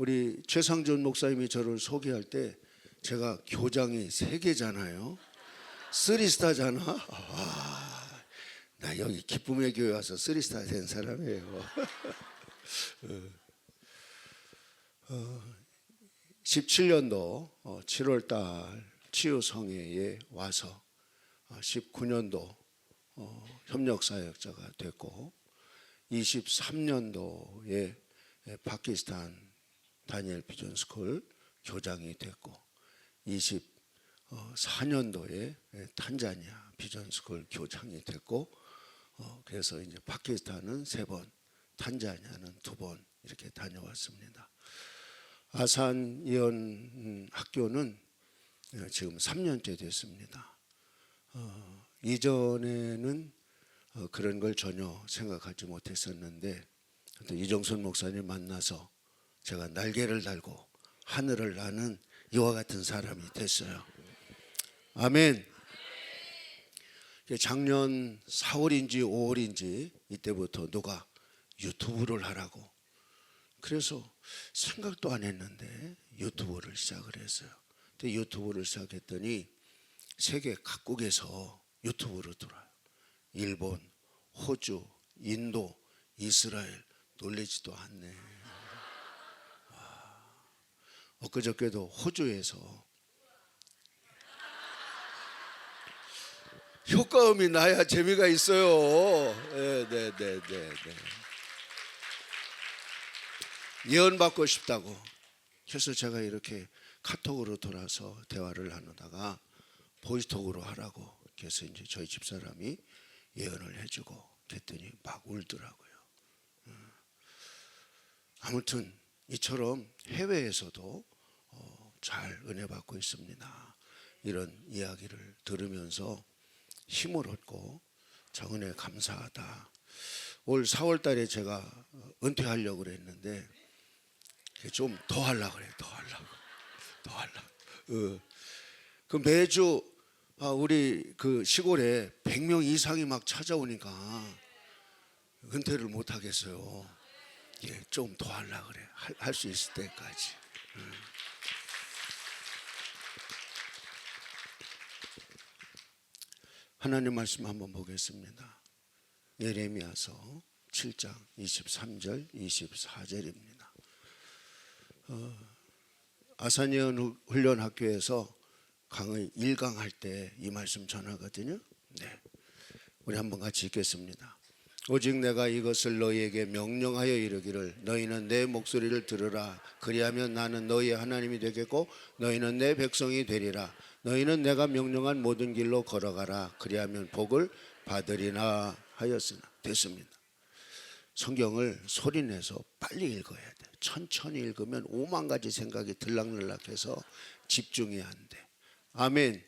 우리 최상준 목사님이 저를 소개할 때 제가 교장이 3개잖아요. 3스타잖아. 나 여기 기쁨의 교회 와서 3스타 된 사람이에요. 17년도 7월달 치유성회에 와서 19년도 협력사역자가 됐고 23년도에 파키스탄 다니엘 비전스쿨 교장이 됐고 24년도에 탄자니아 비전스쿨 교장이 됐고 그래서 이제 파키스탄은 3번, 탄자니아는 2번 이렇게 다녀왔습니다. 아산 예언 학교는 지금 3년째 됐습니다. 이전에는 그런 걸 전혀 생각하지 못했었는데 이정순 목사님 만나서 제가 날개를 달고 하늘을 나는 이와 같은 사람이 됐어요. 아멘. 작년 4월인지 5월인지 이때부터 누가 유튜브를 하라고, 그래서 생각도 안 했는데 유튜브를 시작을 했어요. 근데 유튜브를 시작했더니 세계 각국에서 유튜브로 들어와요. 일본, 호주, 인도, 이스라엘. 놀라지도 않네. 엊그저께도 호주에서 효과음이 나야 재미가 있어요. 네. 예언 받고 싶다고. 그래서 제가 이렇게 카톡으로 돌아서 대화를 나누다가 보이스톡으로 하라고. 그래서 이제 저희 집사람이 예언을 해주고 그랬더니 막 울더라고요. 아무튼 이처럼 해외에서도 잘 은혜 받고 있습니다. 이런 이야기를 들으면서 힘을 얻고 정은혜 감사하다. 올 4월 달에 제가 은퇴하려고 그랬는데 좀 더 하려고 그래. 더 하려고. 그 매주 우리 그 시골에 100명 이상이 막 찾아오니까 은퇴를 못 하겠어요. 좀 더 하려고 그래. 할 수 있을 때까지. 하나님 말씀 한번 보겠습니다. 예레미야서 7장 23절 24절입니다. 아산예언 훈련학교에서 강의 1강 할 때 이 말씀 전하거든요. 네, 우리 한번 같이 읽겠습니다. 오직 내가 이것을 너희에게 명령하여 이르기를 너희는 내 목소리를 들으라. 그리하면 나는 너희의 하나님이 되겠고 너희는 내 백성이 되리라. 너희는 내가 명령한 모든 길로 걸어가라. 그리하면 복을 받으리나 하였으나. 됐습니다. 성경을 소리내서 빨리 읽어야 돼. 천천히 읽으면 5만 가지 생각이 들락날락해서 집중이 안 돼. 아멘.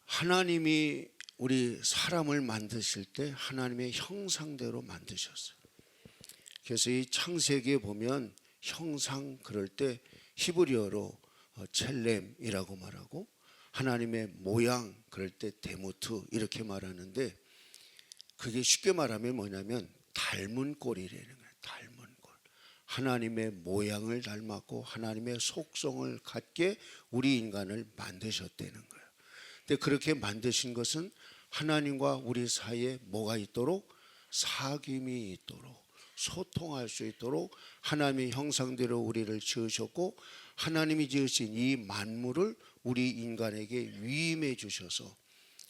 하나님이 우리 사람을 만드실 때 하나님의 형상대로 만드셨어요. 그래서 이 창세기에 보면 형상 그럴 때 히브리어로 첼렘이라고 말하고 하나님의 모양 그럴 때 데모트 이렇게 말하는데 그게 쉽게 말하면 뭐냐면 닮은 꼴이라는 거예요. 닮은 꼴. 하나님의 모양을 닮았고 하나님의 속성을 갖게 우리 인간을 만드셨다는 거예요. 근데 그렇게 만드신 것은 하나님과 우리 사이에 뭐가 있도록? 사귐이 있도록, 소통할 수 있도록 하나님의 형상대로 우리를 지으셨고 하나님이 지으신 이 만물을 우리 인간에게 위임해 주셔서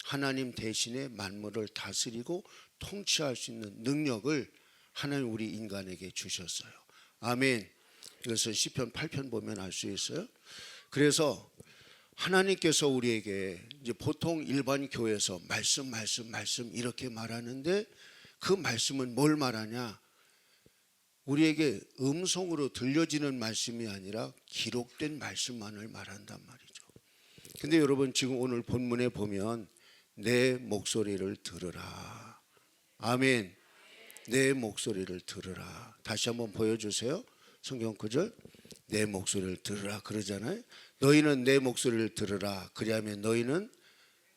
하나님 대신에 만물을 다스리고 통치할 수 있는 능력을 하나님 우리 인간에게 주셨어요. 아멘. 이것은 시편 8편 보면 알 수 있어요. 그래서 하나님께서 우리에게 이제 보통 일반 교회에서 말씀 이렇게 말하는데 그 말씀은 뭘 말하냐? 우리에게 음성으로 들려지는 말씀이 아니라 기록된 말씀만을 말한단 말이죠. 근데 여러분 지금 오늘 본문에 보면 내 목소리를 들으라. 아멘. 내 목소리를 들으라. 다시 한번 보여주세요. 성경 구절. 내 목소리를 들으라 그러잖아요. 너희는 내 목소리를 들으라. 그리하면 너희는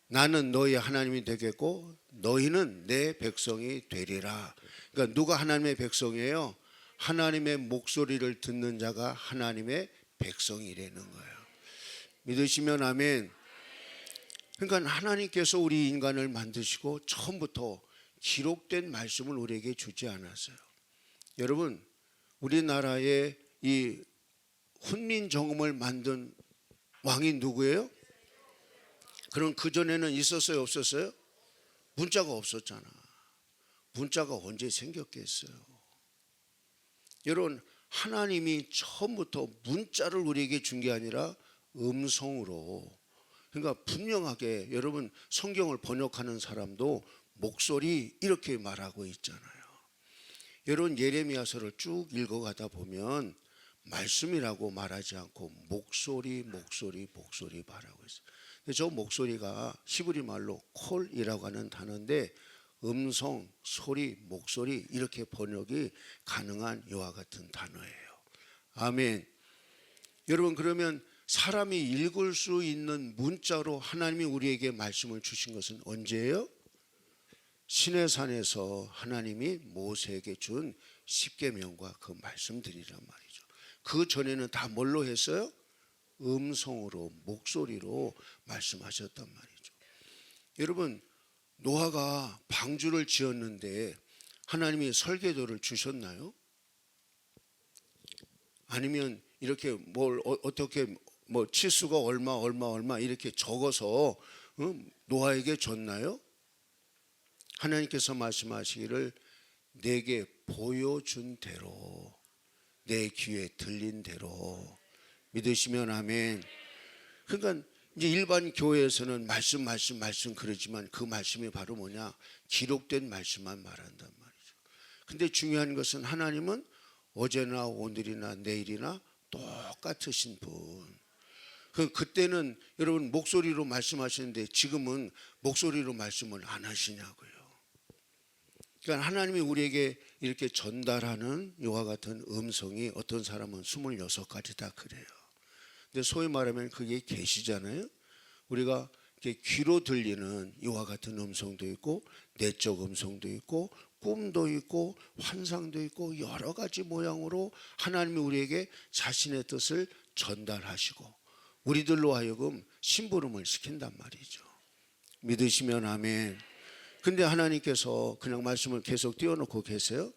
나는 너희의 하나님이 되겠고 너희는 내 백성이 되리라. 그러니까 누가 하나님의 백성이에요? 하나님의 목소리를 듣는 자가 하나님의 백성이라는 거예요. 믿으시면 아멘. 그러니까 하나님께서 우리 인간을 만드시고 처음부터 기록된 말씀을 우리에게 주지 않았어요. 여러분, 우리나라의 이 훈민정음을 만든 왕이 누구예요? 그럼 그전에는 있었어요, 없었어요? 문자가 없었잖아. 문자가 언제 생겼겠어요? 여러분, 하나님이 처음부터 문자를 우리에게 준 게 아니라 음성으로, 그러니까 분명하게, 여러분 성경을 번역하는 사람도 목소리 이렇게 말하고 있잖아요. 여러분 예레미야서를 쭉 읽어가다 보면 말씀이라고 말하지 않고 목소리 말하고 있어요. 근데 저 목소리가 히브리 말로 콜이라고 하는 단어인데 음성, 소리, 목소리 이렇게 번역이 가능한 이와 같은 단어예요. 아멘. 여러분, 그러면 사람이 읽을 수 있는 문자로 하나님이 우리에게 말씀을 주신 것은 언제예요? 시내산에서 하나님이 모세에게 준 십계명과 그 말씀들이란 말이죠. 그 전에는 다 뭘로 했어요? 음성으로, 목소리로 말씀하셨단 말이죠. 여러분, 노아가 방주를 지었는데 하나님이 설계도를 주셨나요? 아니면 이렇게 뭘 어떻게 뭐 치수가 얼마 이렇게 적어서 노아에게 줬나요? 하나님께서 말씀하시기를 내게 보여준 대로, 내 귀에 들린 대로. 믿으시면 아멘. 그러니까 이제 일반 교회에서는 말씀 그러지만 그 말씀이 바로 뭐냐? 기록된 말씀만 말한단 말이죠. 근데 중요한 것은 하나님은 어제나 오늘이나 내일이나 똑같으신 분. 그때는 여러분 목소리로 말씀하시는데 지금은 목소리로 말씀을 안 하시냐고요. 그러니까 하나님이 우리에게 이렇게 전달하는 이와 같은 음성이 어떤 사람은 26가지 다 그래요. 근데 소위 말하면 그게 계시잖아요. 우리가 이렇게 귀로 들리는 이와 같은 음성도 있고 내적 음성도 있고 꿈도 있고 환상도 있고 여러 가지 모양으로 하나님이 우리에게 자신의 뜻을 전달하시고 우리들로 하여금 심부름을 시킨단 말이죠. 믿으시면 아멘. 근데 하나님께서 그냥 말씀을 계속 띄워놓고 계세요.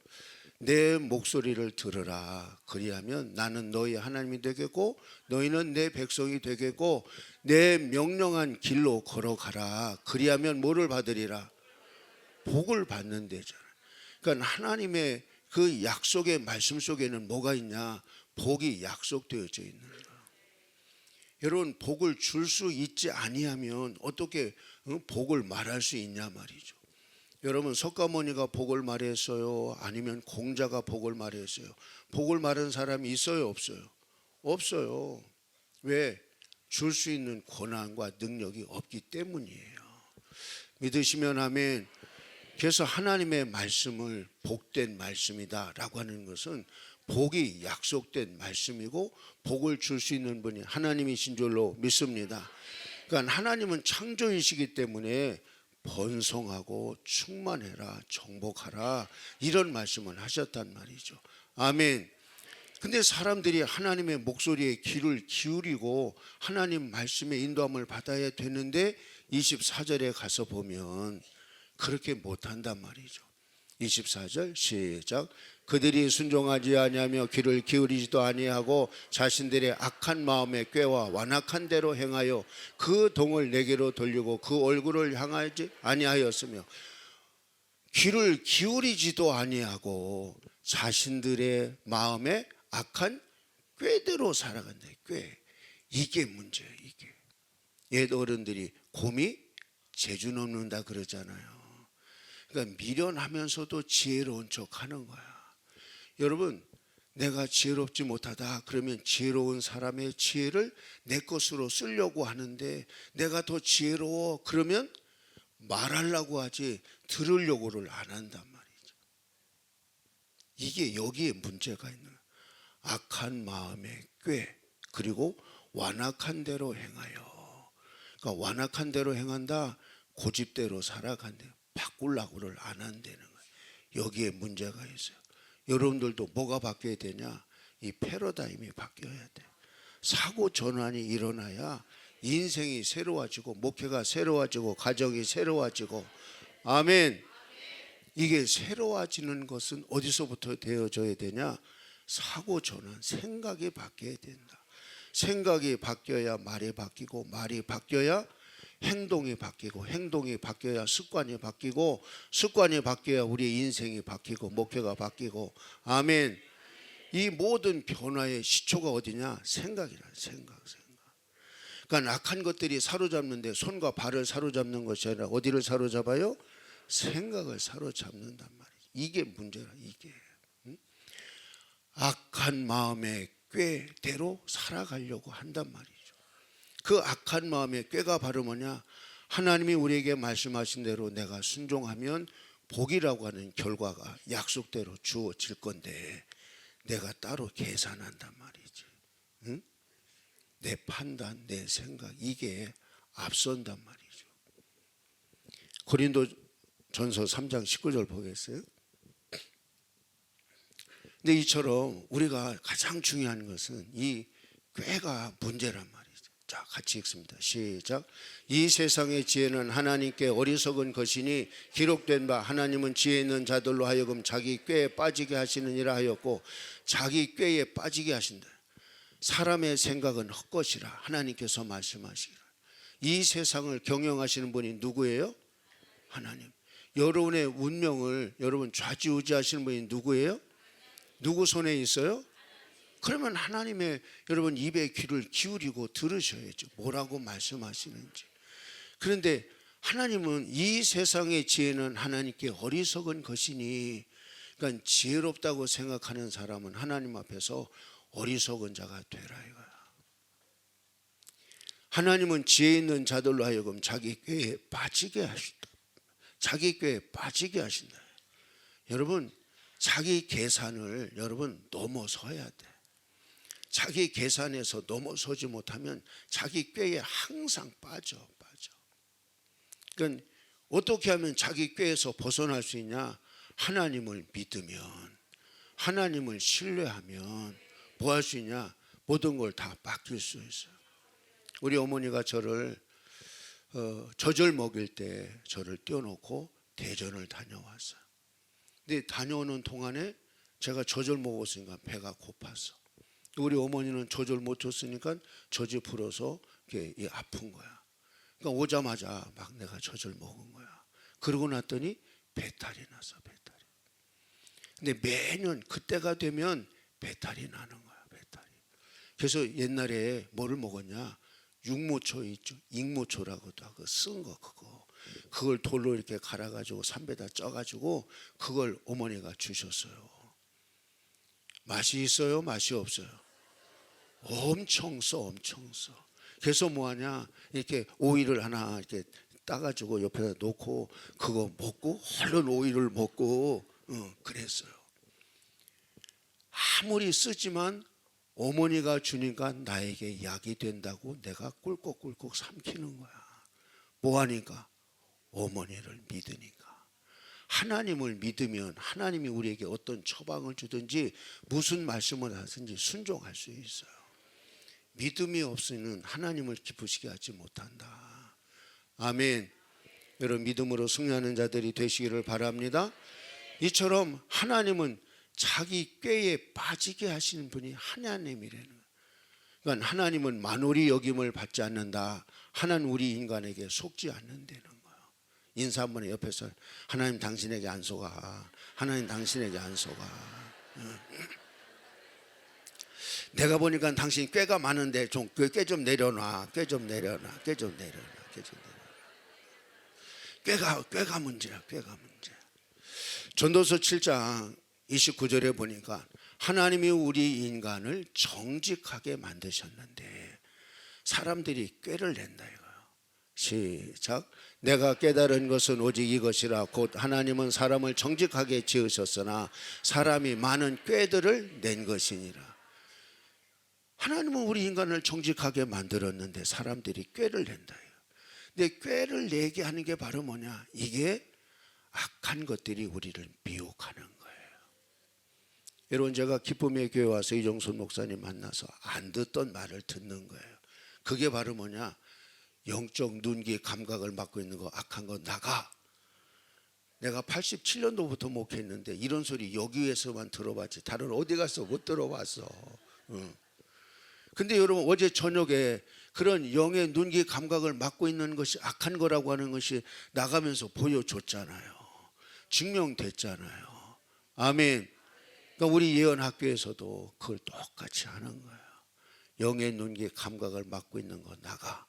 내 목소리를 들으라. 그리하면 나는 너희 하나님이 되겠고 너희는 내 백성이 되겠고 내 명령한 길로 걸어가라. 그리하면 뭐를 받으리라? 복을 받는 데잖아요. 그러니까 하나님의 그 약속의 말씀 속에는 뭐가 있냐? 복이 약속되어져 있는 거예요. 여러분, 복을 줄 수 있지 아니하면 어떻게 복을 말할 수 있냐 말이죠. 여러분, 석가모니가 복을 말했어요? 아니면 공자가 복을 말했어요? 복을 말한 사람이 있어요, 없어요? 없어요. 왜? 줄 수 있는 권한과 능력이 없기 때문이에요. 믿으시면 아멘. 그래서 하나님의 말씀을 복된 말씀이다 라고 하는 것은 복이 약속된 말씀이고 복을 줄 수 있는 분이 하나님이신 줄로 믿습니다. 그러니까 하나님은 창조이시기 때문에 번성하고 충만해라, 정복하라 이런 말씀을 하셨단 말이죠. 아멘. 근데 사람들이 하나님의 목소리에 귀를 기울이고 하나님 말씀의 인도함을 받아야 되는데 24절에 가서 보면 그렇게 못한단 말이죠. 24절 시작. 그들이 순종하지 아니하며 귀를 기울이지도 아니하고 자신들의 악한 마음에 꾀와 완악한 대로 행하여 그 동을 내게로 돌리고 그 얼굴을 향하지 아니하였으며 귀를 기울이지도 아니하고 자신들의 마음에 악한 꾀대로 살아간다. 꾀. 이게 문제예요. 이게. 옛 어른들이 곰이 재주 넘는다 그러잖아요. 그러니까 미련하면서도 지혜로운 척하는 거야. 여러분, 내가 지혜롭지 못하다 그러면 지혜로운 사람의 지혜를 내 것으로 쓰려고 하는데 내가 더 지혜로워 그러면 말하려고 하지 들으려고를 안 한단 말이죠. 이게 여기에 문제가 있는 거야. 악한 마음의 꾀 그리고 완악한 대로 행하여. 그러니까 완악한 대로 행한다. 고집대로 살아간대. 바꾸려고를 안 한다는 거예요. 여기에 문제가 있어요. 여러분들도 뭐가 바뀌어야 되냐? 이 패러다임이 바뀌어야 돼. 사고 전환이 일어나야 인생이 새로워지고 목회가 새로워지고 가정이 새로워지고. 아멘. 이게 새로워지는 것은 어디서부터 되어져야 되냐? 사고 전환, 생각이 바뀌어야 된다. 생각이 바뀌어야 말이 바뀌고, 말이 바뀌어야 행동이 바뀌고, 행동이 바뀌어야 습관이 바뀌고, 습관이 바뀌어야 우리 인생이 바뀌고, 목표가 바뀌고. 아멘. 이 모든 변화의 시초가 어디냐? 생각이라. 생각. 그러니까 악한 것들이 사로잡는데 손과 발을 사로잡는 것이 아니라 어디를 사로잡아요? 생각을 사로잡는단 말이지. 이게 문제라. 이게 악한 마음의 꾀대로 살아가려고 한단 말이죠. 그 악한 마음의 꾀가 바로 뭐냐? 하나님이 우리에게 말씀하신 대로 내가 순종하면 복이라고 하는 결과가 약속대로 주어질 건데 내가 따로 계산한단 말이지. 응? 내 판단, 내 생각, 이게 앞선단 말이죠. 고린도전서 3장 19절 보겠어요? 근데 이처럼 우리가 가장 중요한 것은 이 꾀가 문제란 말이죠. 자, 같이 읽습니다. 시작. 이 세상의 지혜는 하나님께 어리석은 것이니 기록된 바 하나님은 지혜 있는 자들로 하여금 자기 꾀에 빠지게 하시느니라 하였고, 자기 꾀에 빠지게 하신다. 사람의 생각은 헛것이라 하나님께서 말씀하시기를. 이 세상을 경영하시는 분이 누구예요? 하나님. 여러분의 운명을 여러분 좌지우지하시는 분이 누구예요? 누구 손에 있어요? 그러면 하나님의 여러분 입에 귀를 기울이고 들으셔야죠. 뭐라고 말씀하시는지. 그런데 하나님은 이 세상의 지혜는 하나님께 어리석은 것이니, 그러니까 지혜롭다고 생각하는 사람은 하나님 앞에서 어리석은 자가 되라 이거야. 하나님은 지혜 있는 자들로 하여금 자기 꾀에 빠지게 하신다. 자기 꾀에 빠지게 하신다. 여러분, 자기 계산을 여러분 넘어서야 돼. 자기 계산에서 넘어서지 못하면 자기 꾀에 항상 빠져. 그러니까 어떻게 하면 자기 꾀에서 벗어날 수 있냐? 하나님을 믿으면, 하나님을 신뢰하면 뭐 할 수 있냐? 모든 걸 다 맡길 수 있어요. 우리 어머니가 저를 젖을 먹일 때 저를 떼어놓고 대전을 다녀왔어요. 근데 다녀오는 동안에 제가 젖을 먹었으니까 배가 고팠어. 우리 어머니는 젖을 못 줬으니까 젖이 불어서 이게 아픈 거야. 그러니까 오자마자 막 내가 젖을 먹은 거야. 그러고 났더니 배탈이 났어. 배탈이. 근데 매년 그때가 되면 배탈이 나는 거야. 배탈이. 그래서 옛날에 뭐를 먹었냐? 육모초 있죠. 익모초라고도 하고 쓴 거 그거. 그걸 돌로 이렇게 갈아가지고 삼배다 쪄가지고 그걸 어머니가 주셨어요. 맛이 있어요? 맛이 없어요? 엄청 써, 엄청 써. 그래서 뭐하냐? 이렇게 오이를 하나 이렇게 따가지고 옆에다 놓고 그거 먹고 얼른 오이를 먹고 그랬어요. 아무리 쓰지만 어머니가 주니까 나에게 약이 된다고 내가 꿀꺽꿀꺽 삼키는 거야. 뭐하니까? 어머니를 믿으니까. 하나님을 믿으면 하나님이 우리에게 어떤 처방을 주든지 무슨 말씀을 하든지 순종할 수 있어요. 믿음이 없으면 하나님을 기쁘시게 하지 못한다. 아멘. 여러분, 믿음으로 승리하는 자들이 되시기를 바랍니다. 이처럼 하나님은 자기 꾀에 빠지게 하시는 분이 하나님이라는 거예요. 그러니까 하나님은 만홀히 여김을 받지 않는다. 하나는 우리 인간에게 속지 않는다는 거예요. 인사 한번 해. 옆에서 하나님 당신에게 안 속아. 하나님 당신에게 안 속아. 내가 보니까 당신 꾀가 많은데 좀 꾀 좀 내려놔. 꾀 좀 내려놔. 꾀 좀 내려놔. 꾀 좀 내려놔. 꾀가 문제야. 꾀가 문제. 전도서 7장 29절에 보니까 하나님이 우리 인간을 정직하게 만드셨는데 사람들이 꾀를 낸다 이거예요. 시작. 내가 깨달은 것은 오직 이것이라 곧 하나님은 사람을 정직하게 지으셨으나 사람이 많은 꾀들을 낸 것이니라. 하나님은 우리 인간을 정직하게 만들었는데 사람들이 꾀를 낸다. 근데 꾀를 내게 하는 게 바로 뭐냐? 이게 악한 것들이 우리를 미혹하는 거예요. 여러분, 제가 기쁨의 교회 와서 이종순 목사님 만나서 안 듣던 말을 듣는 거예요. 그게 바로 뭐냐? 영적 눈기 감각을 맡고 있는 거, 악한 거 나가. 내가 87년도부터 목회했는데 이런 소리 여기에서만 들어봤지 다른 어디 가서 못 들어봤어. 근데 여러분, 어제 저녁에 그런 영의 눈기 감각을 맡고 있는 것이 악한 거라고 하는 것이 나가면서 보여줬잖아요. 증명됐잖아요. 아멘. 그러니까 우리 예언학교에서도 그걸 똑같이 하는 거예요. 영의 눈기 감각을 맡고 있는 거 나가.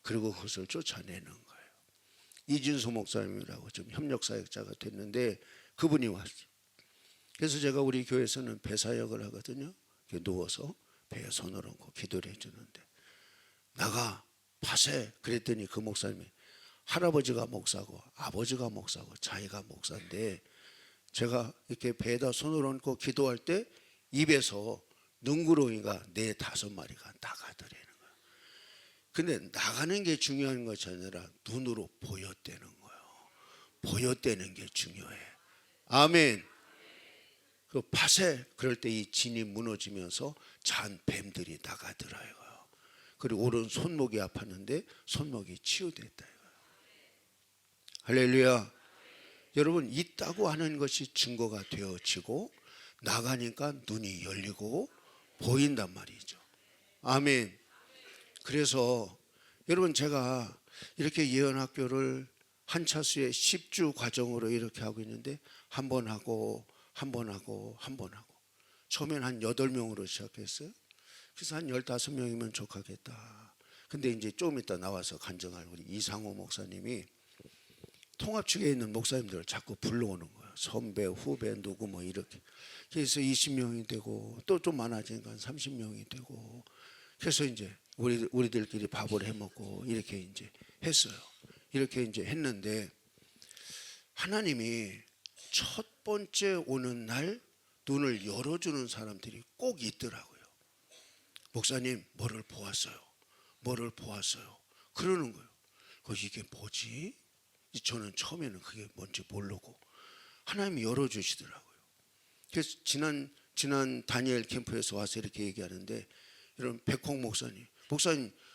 그리고 그것을 쫓아내는 거예요. 이진수 목사님이라고 좀 협력사역자가 됐는데 그분이 왔어요. 그래서 제가 우리 교회에서는 배사역을 하거든요. 누워서 배에 손을 얹고 기도를 해주는데 나가 파세. 그랬더니 그 목사님이 할아버지가 목사고 아버지가 목사고 자기가 목사인데 제가 이렇게 배에다 손을 얹고 기도할 때 입에서 눈구렁이가 4-5마리가 나가더라는 거예요. 근데 나가는 게 중요한 것이 아니라 눈으로 보였다는 거예요. 보였다는 게 중요해. 아멘. 그 팥에 그럴 때 이 진이 무너지면서 잔 뱀들이 나가더라고요. 그리고 오른 손목이 아팠는데 손목이 치유됐다 이거예요. 할렐루야. 여러분, 있다고 하는 것이 증거가 되어지고 나가니까 눈이 열리고 보인단 말이죠. 아멘. 그래서 여러분, 제가 이렇게 예언학교를 한 차수의 10주 과정으로 이렇게 하고 있는데 한 번 하고 한 번 하고 한 번 하고 처음엔 한 8명으로 시작했어요. 그래서 한 15명이면 족하겠다. 근데 이제 좀 이따 나와서 간증할 우리 이상호 목사님이 통합 측에 있는 목사님들을 자꾸 불러오는 거예요. 선배, 후배, 누구 뭐 이렇게. 그래서 20명이 되고 또 좀 많아지니까 30명이 되고 그래서 이제 우리들끼리 밥을 해 먹고 이렇게 이제 했어요. 이렇게 이제 했는데 하나님이 첫 번째 오는 날 눈을 열어주는 사람들이 꼭 있더라고요. 목사님, 뭐를 보았어요? 뭐를 보았어요? 그러는 거예요. 이게 뭐지? 저는 처음에는 그게 뭔지 모르고 하나님이 열어주시더라고요. 그래서 지난 다니엘 캠프에서 와서 이렇게 얘기하는데 이런 백홍 목사님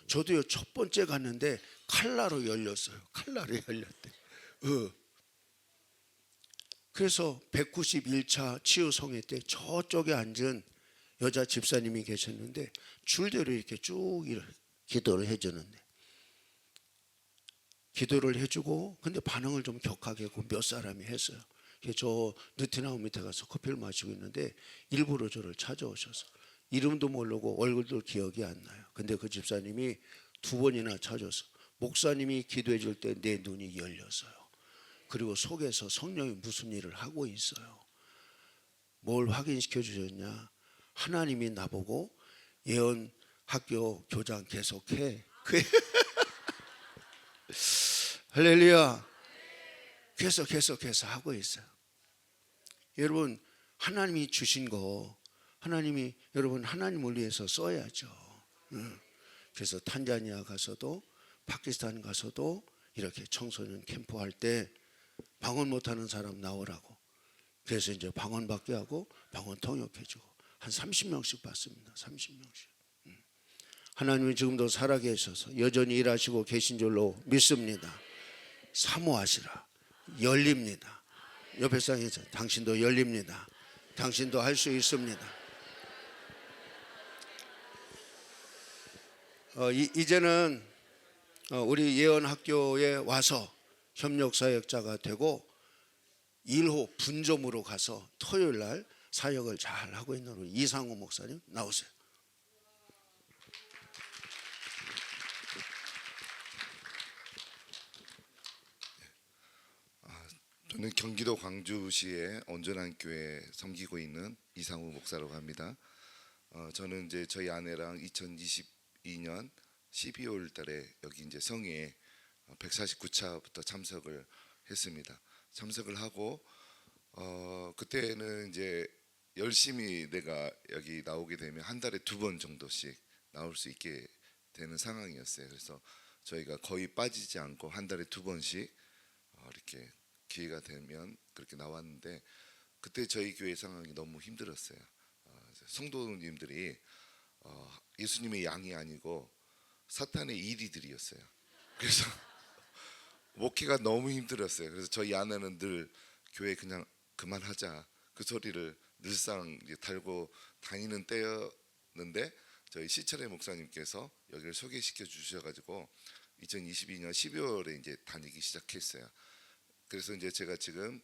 저도요 첫 번째 갔는데 칼라로 열렸어요. 칼라로 열렸대. 그래서 191차 치유성회 때 저쪽에 앉은 여자 집사님이 계셨는데 줄대로 이렇게 쭉 기도를 해주는데 기도를 해주고 근데 반응을 좀 격하게 하고 몇 사람이 했어요. 저 느티나무 밑에 가서 커피를 마시고 있는데 일부러 저를 찾아오셔서 이름도 모르고 얼굴도 기억이 안 나요. 근데 그 집사님이 2번이나 찾아서 목사님이 기도해 줄 때 내 눈이 열렸어요. 그리고 속에서 성령이 무슨 일을 하고 있어요. 뭘 확인시켜 주셨냐? 하나님이 나보고 예언 학교 교장 계속해. 할렐루야. 계속해서 하고 있어요. 여러분, 하나님이 주신 거 하나님이 여러분 하나님을 위해서 써야죠. 그래서 탄자니아 가서도 파키스탄 가서도 이렇게 청소년 캠프 할 때 방언 못하는 사람 나오라고. 그래서 이제 방언 받게 하고 방언 통역해주고 한 30명씩 받습니다. 30명씩. 하나님이 지금도 살아계셔서 여전히 일하시고 계신 줄로 믿습니다. 사모하시라. 열립니다. 옆에 상에서 당신도 열립니다. 당신도 할 수 있습니다. 이제는 우리 예언학교에 와서 협력사역자가 되고 1호 분점으로 가서 토요일 날 사역을 잘 하고 있는 우리 이상호 목사님 나오세요. 저는 경기도 광주시의 온전한 교회 섬기고 있는 이상우 목사라고 합니다. 저는 이제 저희 아내랑 2022년 12월 달에 여기 이제 성회에 149차부터 참석을 했습니다. 참석을 하고 그때는 이제 열심히 내가 여기 나오게 되면 한 달에 2번 정도씩 나올 수 있게 되는 상황이었어요. 그래서 저희가 거의 빠지지 않고 한 달에 2번씩 이렇게 기회가 되면 그렇게 나왔는데 그때 저희 교회 상황이 너무 힘들었어요. 성도님들이 예수님의 양이 아니고 사탄의 일이들이었어요. 그래서 목회가 너무 힘들었어요. 그래서 저희 아내는 늘 교회 그냥 그만하자 그 소리를 늘상 이제 달고 다니는 때였는데 저희 시철의 목사님께서 여기를 소개시켜 주셔가지고 2022년 12월에 이제 다니기 시작했어요. 그래서 이제 제가 지금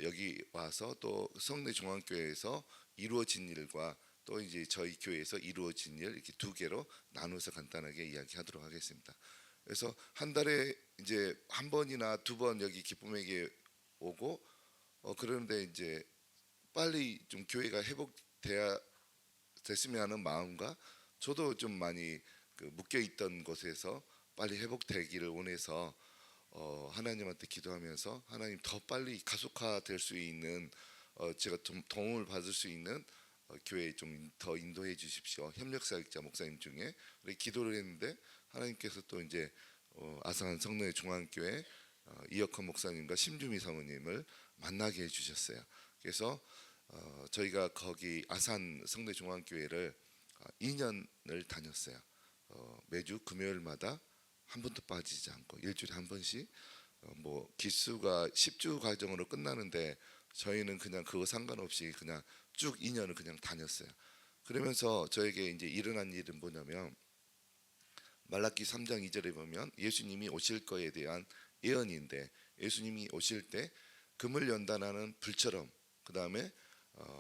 여기 와서 또 성내 중앙교회에서 이루어진 일과 또 이제 저희 교회에서 이루어진 일 이렇게 두 개로 나눠서 간단하게 이야기하도록 하겠습니다. 그래서 한 달에 이제 한 번이나 두 번 여기 기쁨에게 오고 그런데 이제 빨리 좀 교회가 회복돼야 됐으면 하는 마음과 저도 좀 많이 묶여 있던 곳에서 빨리 회복되기를 원해서 하나님한테 기도하면서 하나님 더 빨리 가속화될 수 있는 제가 좀 도움을 받을 수 있는 교회에 좀 더 인도해 주십시오. 협력사역자 목사님 중에 우리 기도를 했는데 하나님께서 또 이제 아산 성내 중앙교회 이혁헌 목사님과 심주미 사모님을 만나게 해주셨어요. 그래서 저희가 거기 아산 성내 중앙교회를 2년을 다녔어요. 매주 금요일마다 한 번도 빠지지 않고 일주일에 한 번씩 뭐 기수가 10주 과정으로 끝나는데 저희는 그냥 그거 상관없이 그냥 쭉 2년을 그냥 다녔어요. 그러면서 저에게 이제 일어난 일은 뭐냐면 말라기 3장 2절에 보면 예수님이 오실 거에 대한 예언인데 예수님이 오실 때 금을 연단하는 불처럼 그 다음에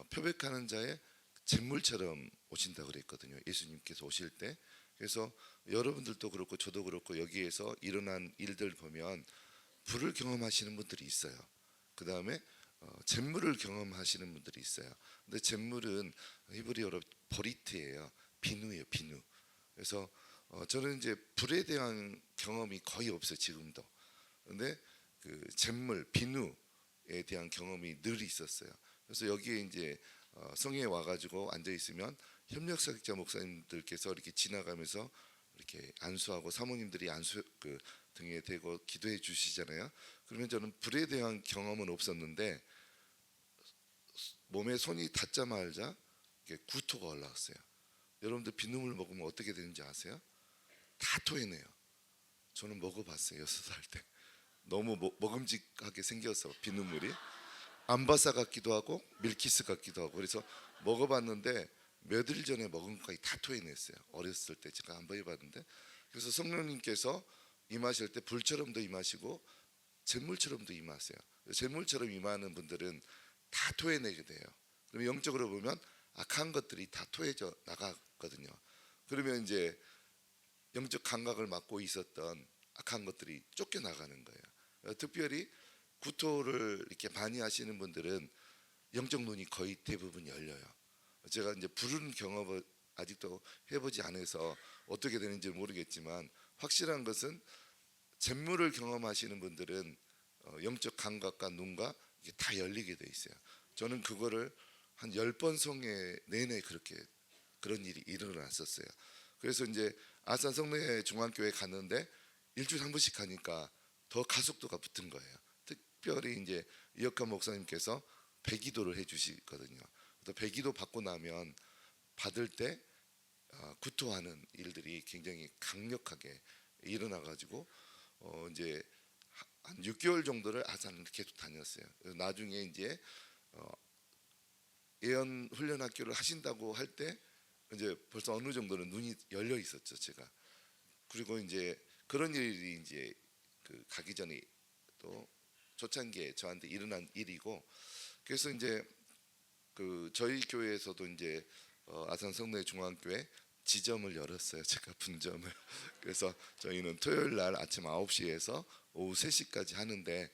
표백하는 자의 잿물처럼 오신다 그랬거든요. 예수님께서 오실 때. 그래서 여러분들도 그렇고 저도 그렇고 여기에서 일어난 일들 보면 불을 경험하시는 분들이 있어요. 그 다음에 잿물을 경험하시는 분들이 있어요. 근데 잿물은 히브리어로 보리트예요. 비누예요, 비누. 그래서 저는 이제 불에 대한 경험이 거의 없어요, 지금도. 근데 그 잿물, 비누에 대한 경험이 늘 있었어요. 그래서 여기에 이제 성에 와가지고 앉아 있으면 협력사역자 목사님들께서 이렇게 지나가면서 이렇게 안수하고 사모님들이 안수 그 등에 대고 기도해 주시잖아요. 그러면 저는 불에 대한 경험은 없었는데 몸에 손이 닿자마자 이렇게 구토가 올라왔어요. 여러분들 비누물 먹으면 어떻게 되는지 아세요? 다 토해내요. 저는 먹어봤어요. 6살 때. 너무 먹음직하게 생겨서 비누물이 암바사 같기도 하고 밀키스 같기도 하고 그래서 먹어봤는데 몇 일 전에 먹은 것까지 다 토해냈어요. 어렸을 때 제가 한번 해봤는데 그래서 성령님께서 임하실 때 불처럼도 임하시고 잿물처럼도 임하세요. 잿물처럼 임하는 분들은 다 토해내게 돼요. 그러면 영적으로 보면 악한 것들이 다 토해져 나가거든요. 그러면 이제 영적 감각을 맡고 있었던 악한 것들이 쫓겨나가는 거예요. 특별히 구토를 이렇게 많이 하시는 분들은 영적 눈이 거의 대부분 열려요. 제가 이제 부르는 경험을 아직도 해보지 않아서 어떻게 되는지 모르겠지만 확실한 것은 잿물을 경험하시는 분들은 영적 감각과 눈과 이게 다 열리게 돼 있어요. 저는 그거를 한 10번 성회 내내 그렇게 그런 일이 일어났었어요. 그래서 이제 아산 성내 중앙교회 갔는데 일주일에 한 번씩 가니까 더 가속도가 붙은 거예요. 특별히 이제 이혁헌 목사님께서 배기도를 해주시거든요. 또 배기도 받고 나면 받을 때 구토하는 일들이 굉장히 강력하게 일어나가지고 이제 한 6개월 정도를 아산을 계속 다녔어요. 나중에 이제 예언 훈련 학교를 하신다고 할 때 이제 벌써 어느 정도는 눈이 열려 있었죠, 제가. 그리고 이제 그런 일이 이제 그 가기 전에 또 초창기에 저한테 일어난 일이고 그래서 이제 그 저희 교회에서도 이제 아산 성내 중앙교회 지점을 열었어요. 제가 분점을. 그래서 저희는 토요일 날 아침 9시에서 오후 3시까지 하는데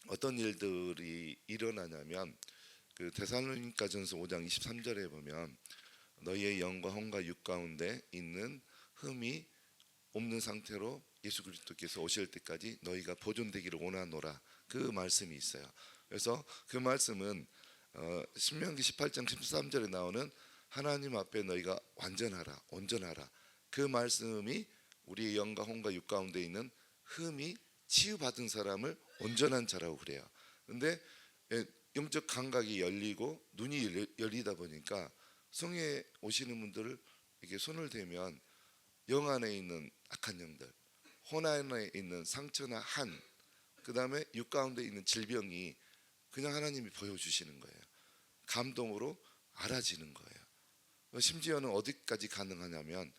어떤 일들이 일어나냐면 그 데살로니가전서 5장 23절에 보면 너희의 영과 혼과 육 가운데 있는 흠이 없는 상태로 예수 그리스도께서 오실 때까지 너희가 보존되기를 원하노라 그 말씀이 있어요. 그래서 그 말씀은 신명기 18장 13절에 나오는 하나님 앞에 너희가 완전하라 온전하라 그 말씀이 우리의 영과 혼과 육 가운데 있는 흠이 치유받은 사람을 온전한 자라고 그래요. 근데 영적 감각이 열리고 눈이 열리다 보니까 성에 오시는 분들을 이렇게 손을 대면 영 안에 있는 악한 영들, 혼 안에 있는 상처나 한, 그 다음에 육 가운데 있는 질병이 그냥 하나님이 보여주시는 거예요. 감동으로 알아지는 거예요. 심지어는 어디까지 가능하냐면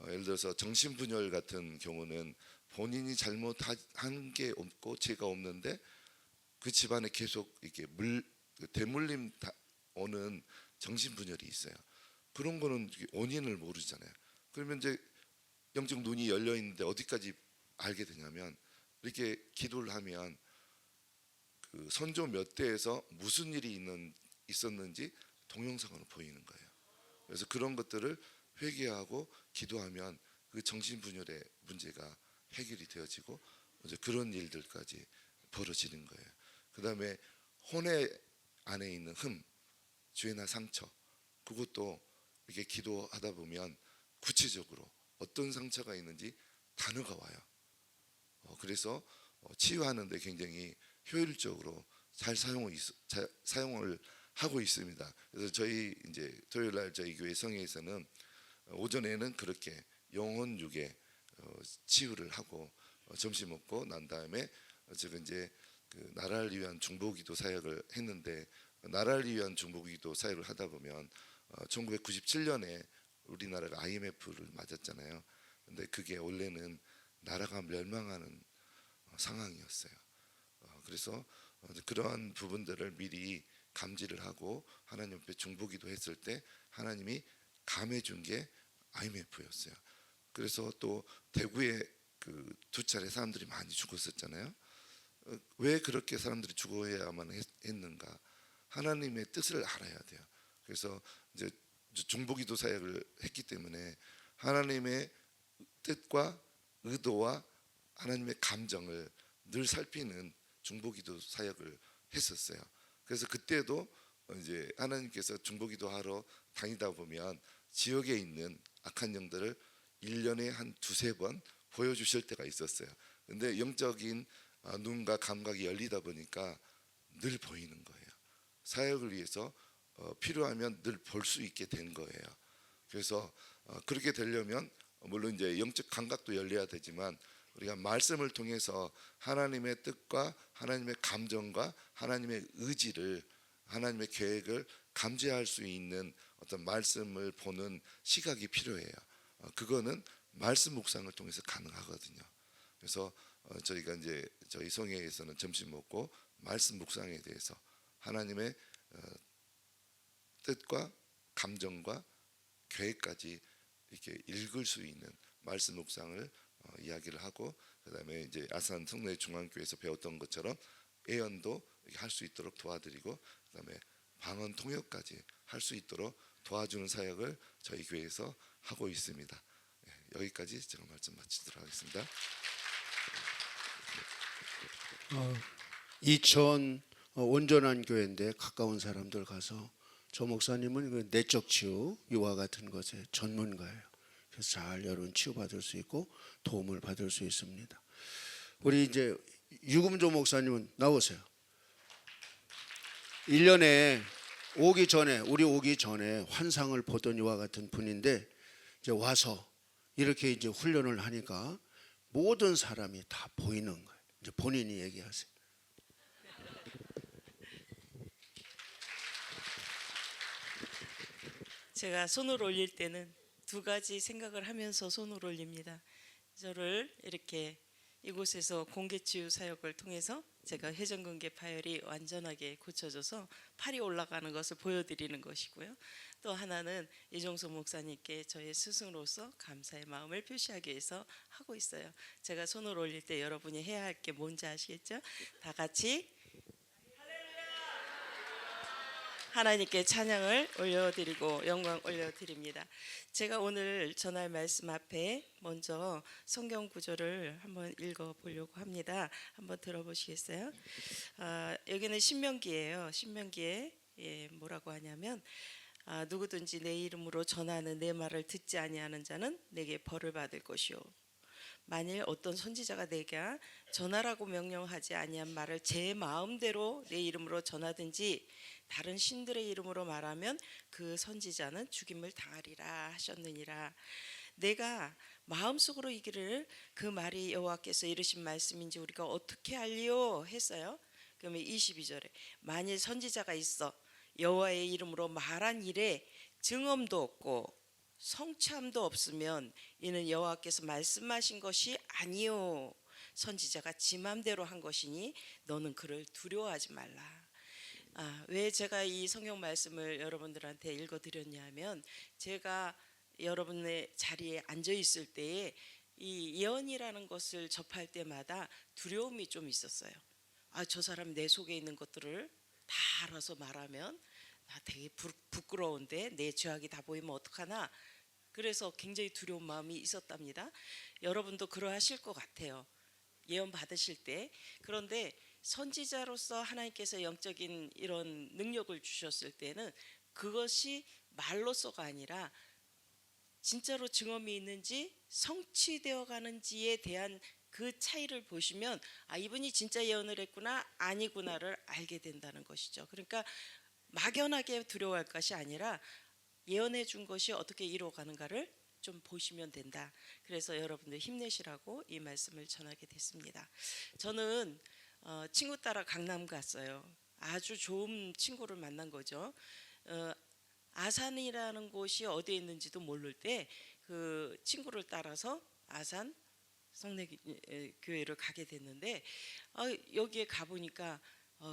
예를 들어서 정신분열 같은 경우는 본인이 잘못한 게 없고 죄가 없는데 그 집안에 계속 이렇게 대물림 오는 정신분열이 있어요. 그런 거는 원인을 모르잖아요. 그러면 이제 영적 눈이 열려 있는데 어디까지 알게 되냐면 이렇게 기도를 하면 그 선조 몇 대에서 무슨 일이 있었는지 동영상으로 보이는 거예요. 그래서 그런 것들을 회개하고 기도하면 그 정신분열의 문제가 해결이 되어지고 이제 그런 일들까지 벌어지는 거예요. 그 다음에 혼의 안에 있는 흠, 죄나 상처, 그것도 이렇게 기도하다 보면 구체적으로 어떤 상처가 있는지 단어가 와요. 그래서 치유하는데 굉장히 효율적으로 잘 사용을 하고 있습니다. 그래서 저희 이제 토요일 날 저희 교회 성회에서는 오전에는 그렇게 영혼 육에 치유를 하고 점심 먹고 난 다음에 제가 이제 그 나라를 위한 중보기도 사역을 했는데 나라를 위한 중보기도 사역을 하다 보면 1997년에 우리나라가 IMF를 맞았잖아요. 근데 그게 원래는 나라가 멸망하는 상황이었어요. 그래서 그러한 부분들을 미리 감지를 하고 하나님 앞에 중보기도 했을 때 하나님이 감해 준 게 IMF였어요. 그래서 또 대구에 그 두 차례 사람들이 많이 죽었었잖아요. 왜 그렇게 사람들이 죽어야만 했는가? 하나님의 뜻을 알아야 돼요. 그래서 이제 중보기도 사역을 했기 때문에 하나님의 뜻과 의도와 하나님의 감정을 늘 살피는 중보기도 사역을 했었어요. 그래서 그때도 이제 하나님께서 중보기도 하러 다니다 보면 지역에 있는 악한 영들을 1년에 한 두세 번 보여주실 때가 있었어요. 근데 영적인 눈과 감각이 열리다 보니까 늘 보이는 거예요. 사역을 위해서 필요하면 늘 볼 수 있게 된 거예요. 그래서 그렇게 되려면 물론 이제 영적 감각도 열려야 되지만 우리가 말씀을 통해서 하나님의 뜻과 하나님의 감정과 하나님의 의지를 하나님의 계획을 감지할 수 있는 어떤 말씀을 보는 시각이 필요해요. 그거는 말씀 묵상을 통해서 가능하거든요. 그래서 저희가 이제 저희 성회에서는 점심 먹고 말씀 묵상에 대해서 하나님의 뜻과 감정과 계획까지 이렇게 읽을 수 있는 말씀 묵상을 이야기를 하고 그다음에 이제 아산 성내 중앙교회에서 배웠던 것처럼 예언도 할 수 있도록 도와드리고 그다음에 방언 통역까지 할 수 있도록 도와주는 사역을 저희 교회에서 하고 있습니다. 여기까지 제가 말씀 마치도록 하겠습니다. 이천 온전한 교회인데 가까운 사람들 가서 저 목사님은 그 내적 치유, 이와 같은 것의 전문가예요. 그래서 잘 여러분 치유받을 수 있고 도움을 받을 수 있습니다. 우리 이제 유금조 목사님은 나오세요. 1년에 우리 오기 전에 환상을 보던 이와 같은 분인데 이제 와서 이렇게 이제 훈련을 하니까 모든 사람이 다 보이는 거예요. 이제 본인이 얘기하세요. 제가 손을 올릴 때는 두 가지 생각을 하면서 손을 올립니다. 저를 이렇게 이곳에서 공개치유 사역을 통해서 제가 회전근개 파열이 완전하게 고쳐져서 팔이 올라가는 것을 보여드리는 것이고요. 또 하나는 이종소 목사님께 저의 스승으로서 감사의 마음을 표시하기 위해서 하고 있어요. 제가 손을 올릴 때 여러분이 해야 할 게 뭔지 아시겠죠? 다 같이 하나님께 찬양을 올려드리고 영광 올려드립니다. 제가 오늘 전할 말씀 앞에 먼저 성경 구절을 한번 읽어보려고 합니다. 한번 들어보시겠어요? 여기는 신명기예요. 신명기에 뭐라고 하냐면 누구든지 내 이름으로 전하는 내 말을 듣지 아니하는 자는 내게 벌을 받을 것이요 만일 어떤 선지자가 내게 전하라고 명령하지 아니한 말을 제 마음대로 내 이름으로 전하든지 다른 신들의 이름으로 말하면 그 선지자는 죽임을 당하리라 하셨느니라. 내가 마음속으로 이기를 그 말이 여호와께서 이르신 말씀인지 우리가 어떻게 알리요 했어요. 그러면 22절에 만일 선지자가 있어 여호와의 이름으로 말한 일에 증언도 없고 성취함도 없으면 이는 여호와께서 말씀하신 것이 아니요 선지자가 지 맘대로 한 것이니 너는 그를 두려워하지 말라. 왜 제가 이 성경 말씀을 여러분들한테 읽어드렸냐면 제가 여러분의 자리에 앉아 있을 때에 이 예언이라는 것을 접할 때마다 두려움이 좀 있었어요. 저 사람 내 속에 있는 것들을 다 알아서 말하면 나 되게 부끄러운데 내 죄악이 다 보이면 어떡하나. 그래서 굉장히 두려운 마음이 있었답니다. 여러분도 그러하실 것 같아요. 예언 받으실 때. 그런데 선지자로서 하나님께서 영적인 이런 능력을 주셨을 때는 그것이 말로서가 아니라 진짜로 증언이 있는지 성취되어 가는지에 대한 그 차이를 보시면 이분이 진짜 예언을 했구나 아니구나를 알게 된다는 것이죠. 그러니까 막연하게 두려워할 것이 아니라 예언해 준 것이 어떻게 이루어가는가를 좀 보시면 된다. 그래서 여러분들 힘내시라고 이 말씀을 전하게 됐습니다. 저는 친구 따라 강남 갔어요. 아주 좋은 친구를 만난 거죠. 아산이라는 곳이 어디에 있는지도 모를 때 그 친구를 따라서 아산 성례교회를 가게 됐는데 여기에 가보니까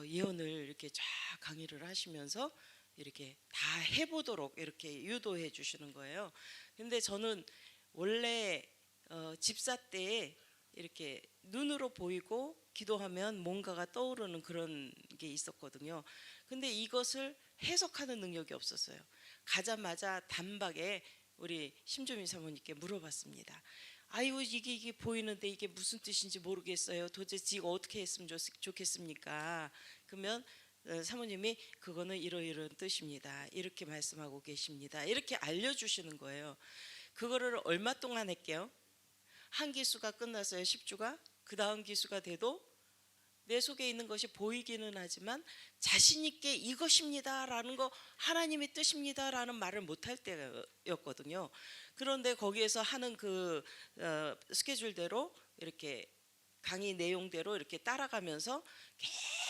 예언을 이렇게 쫙 강의를 하시면서 이렇게 다 해보도록 이렇게 유도해 주시는 거예요. 근데 저는 원래 집사 때 이렇게 눈으로 보이고 기도하면 뭔가가 떠오르는 그런 게 있었거든요. 근데 이것을 해석하는 능력이 없었어요. 가자마자 단박에 우리 심주민 사모님께 물어봤습니다. 아이고 이게 보이는데 이게 무슨 뜻인지 모르겠어요. 도대체 이거 어떻게 했으면 좋겠습니까? 그러면 사모님이 그거는 이러이러한 뜻입니다. 이렇게 말씀하고 계십니다. 이렇게 알려주시는 거예요. 그거를 얼마 동안 했게요? 한 기수가 끝났어요. 10주가. 그 다음 기수가 돼도 내 속에 있는 것이 보이기는 하지만 자신 있게 이것입니다 라는 거 하나님의 뜻입니다 라는 말을 못할 때였거든요. 그런데 거기에서 하는 그 스케줄대로 이렇게 강의 내용대로 이렇게 따라가면서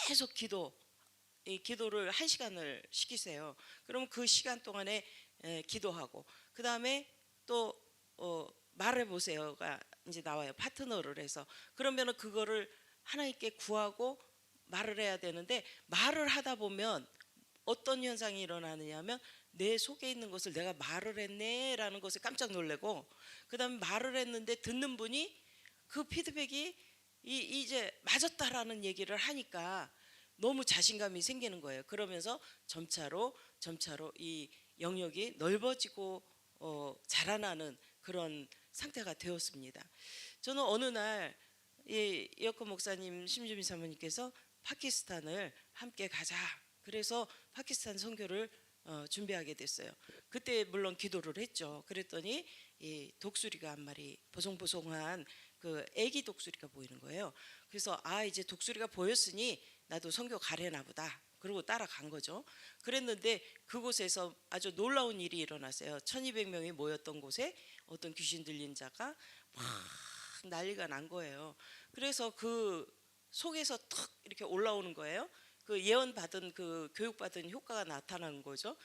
계속 기도를 1시간을 시키세요. 그럼 그 시간 동안에 기도하고 그 다음에 또 말해보세요가 이제 나와요. 파트너를 해서. 그러면은 그거를 하나님께 구하고 말을 해야 되는데 말을 하다 보면 어떤 현상이 일어나느냐면 내 속에 있는 것을 내가 말을 했네라는 것에 깜짝 놀래고 그 다음에 말을 했는데 듣는 분이 그 피드백이 이제 맞았다라는 얘기를 하니까 너무 자신감이 생기는 거예요. 그러면서 점차로 이 영역이 넓어지고 자라나는 그런 상태가 되었습니다. 저는 어느 날 이어커 목사님, 심주민 사모님께서 파키스탄을 함께 가자. 그래서 파키스탄 선교를 준비하게 됐어요. 그때 물론 기도를 했죠. 그랬더니 이 독수리가 한 마리 보송보송한 그 애기 독수리가 보이는 거예요. 그래서 이제 독수리가 보였으니 나도 선교 가려나 보다. 그리고 따라간 거죠. 그랬는데 그곳에서 아주 놀라운 일이 일어났어요. 1200명이 모였던 곳에 어떤 귀신 들린 자가 막 난리가 난 거예요. 그래서 그 속에서 탁 이렇게 올라오는 거예요. 그 예언받은 그 교육받은 효과가 나타나는 거죠.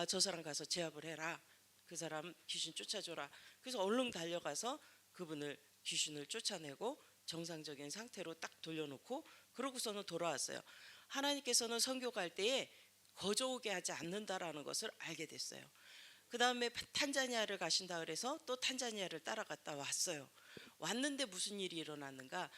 저 사람 가서 제압을 해라. 그 사람 귀신 쫓아줘라. 그래서 얼른 달려가서 그분을 귀신을 쫓아내고 정상적인 상태로 딱 돌려놓고 그러고서는 돌아왔어요. 하나님께서는 선교 갈 때에 거저오게 하지 않는다라는 것을 알게 됐어요. 그 다음에 탄자니아를 가신다 그래서 또 탄자니아를 따라갔다 왔어요. 왔는데 무슨 일이 일어났는가?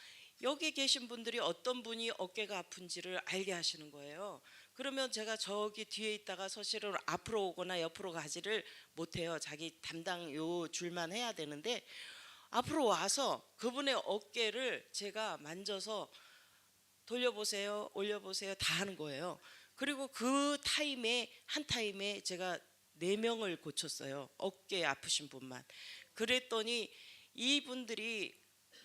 여기 계신 분들이 어떤 분이 어깨가 아픈지를 알게 하시는 거예요. 그러면 제가 저기 뒤에 있다가 사실은 앞으로 오거나 옆으로 가지를 못해요. 자기 담당 요 줄만 해야 되는데 앞으로 와서 그분의 어깨를 제가 만져서 돌려보세요, 올려보세요 다 하는 거예요. 그리고 그 한 타임에 제가 4명을 고쳤어요. 어깨 아프신 분만. 그랬더니 이분들이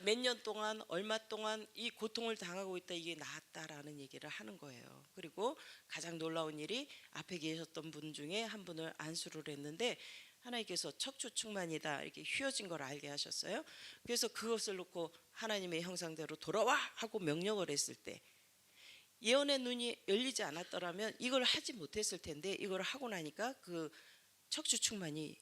몇 년 동안 얼마 동안 이 고통을 당하고 있다 이게 나았다라는 얘기를 하는 거예요. 그리고 가장 놀라운 일이 앞에 계셨던 분 중에 한 분을 안수를 했는데 하나님께서 척추 충만이다 이렇게 휘어진 걸 알게 하셨어요. 그래서 그것을 놓고 하나님의 형상대로 돌아와 하고 명령을 했을 때 예언의 눈이 열리지 않았더라면 이걸 하지 못했을 텐데 이걸 하고 나니까 그 척추 충만이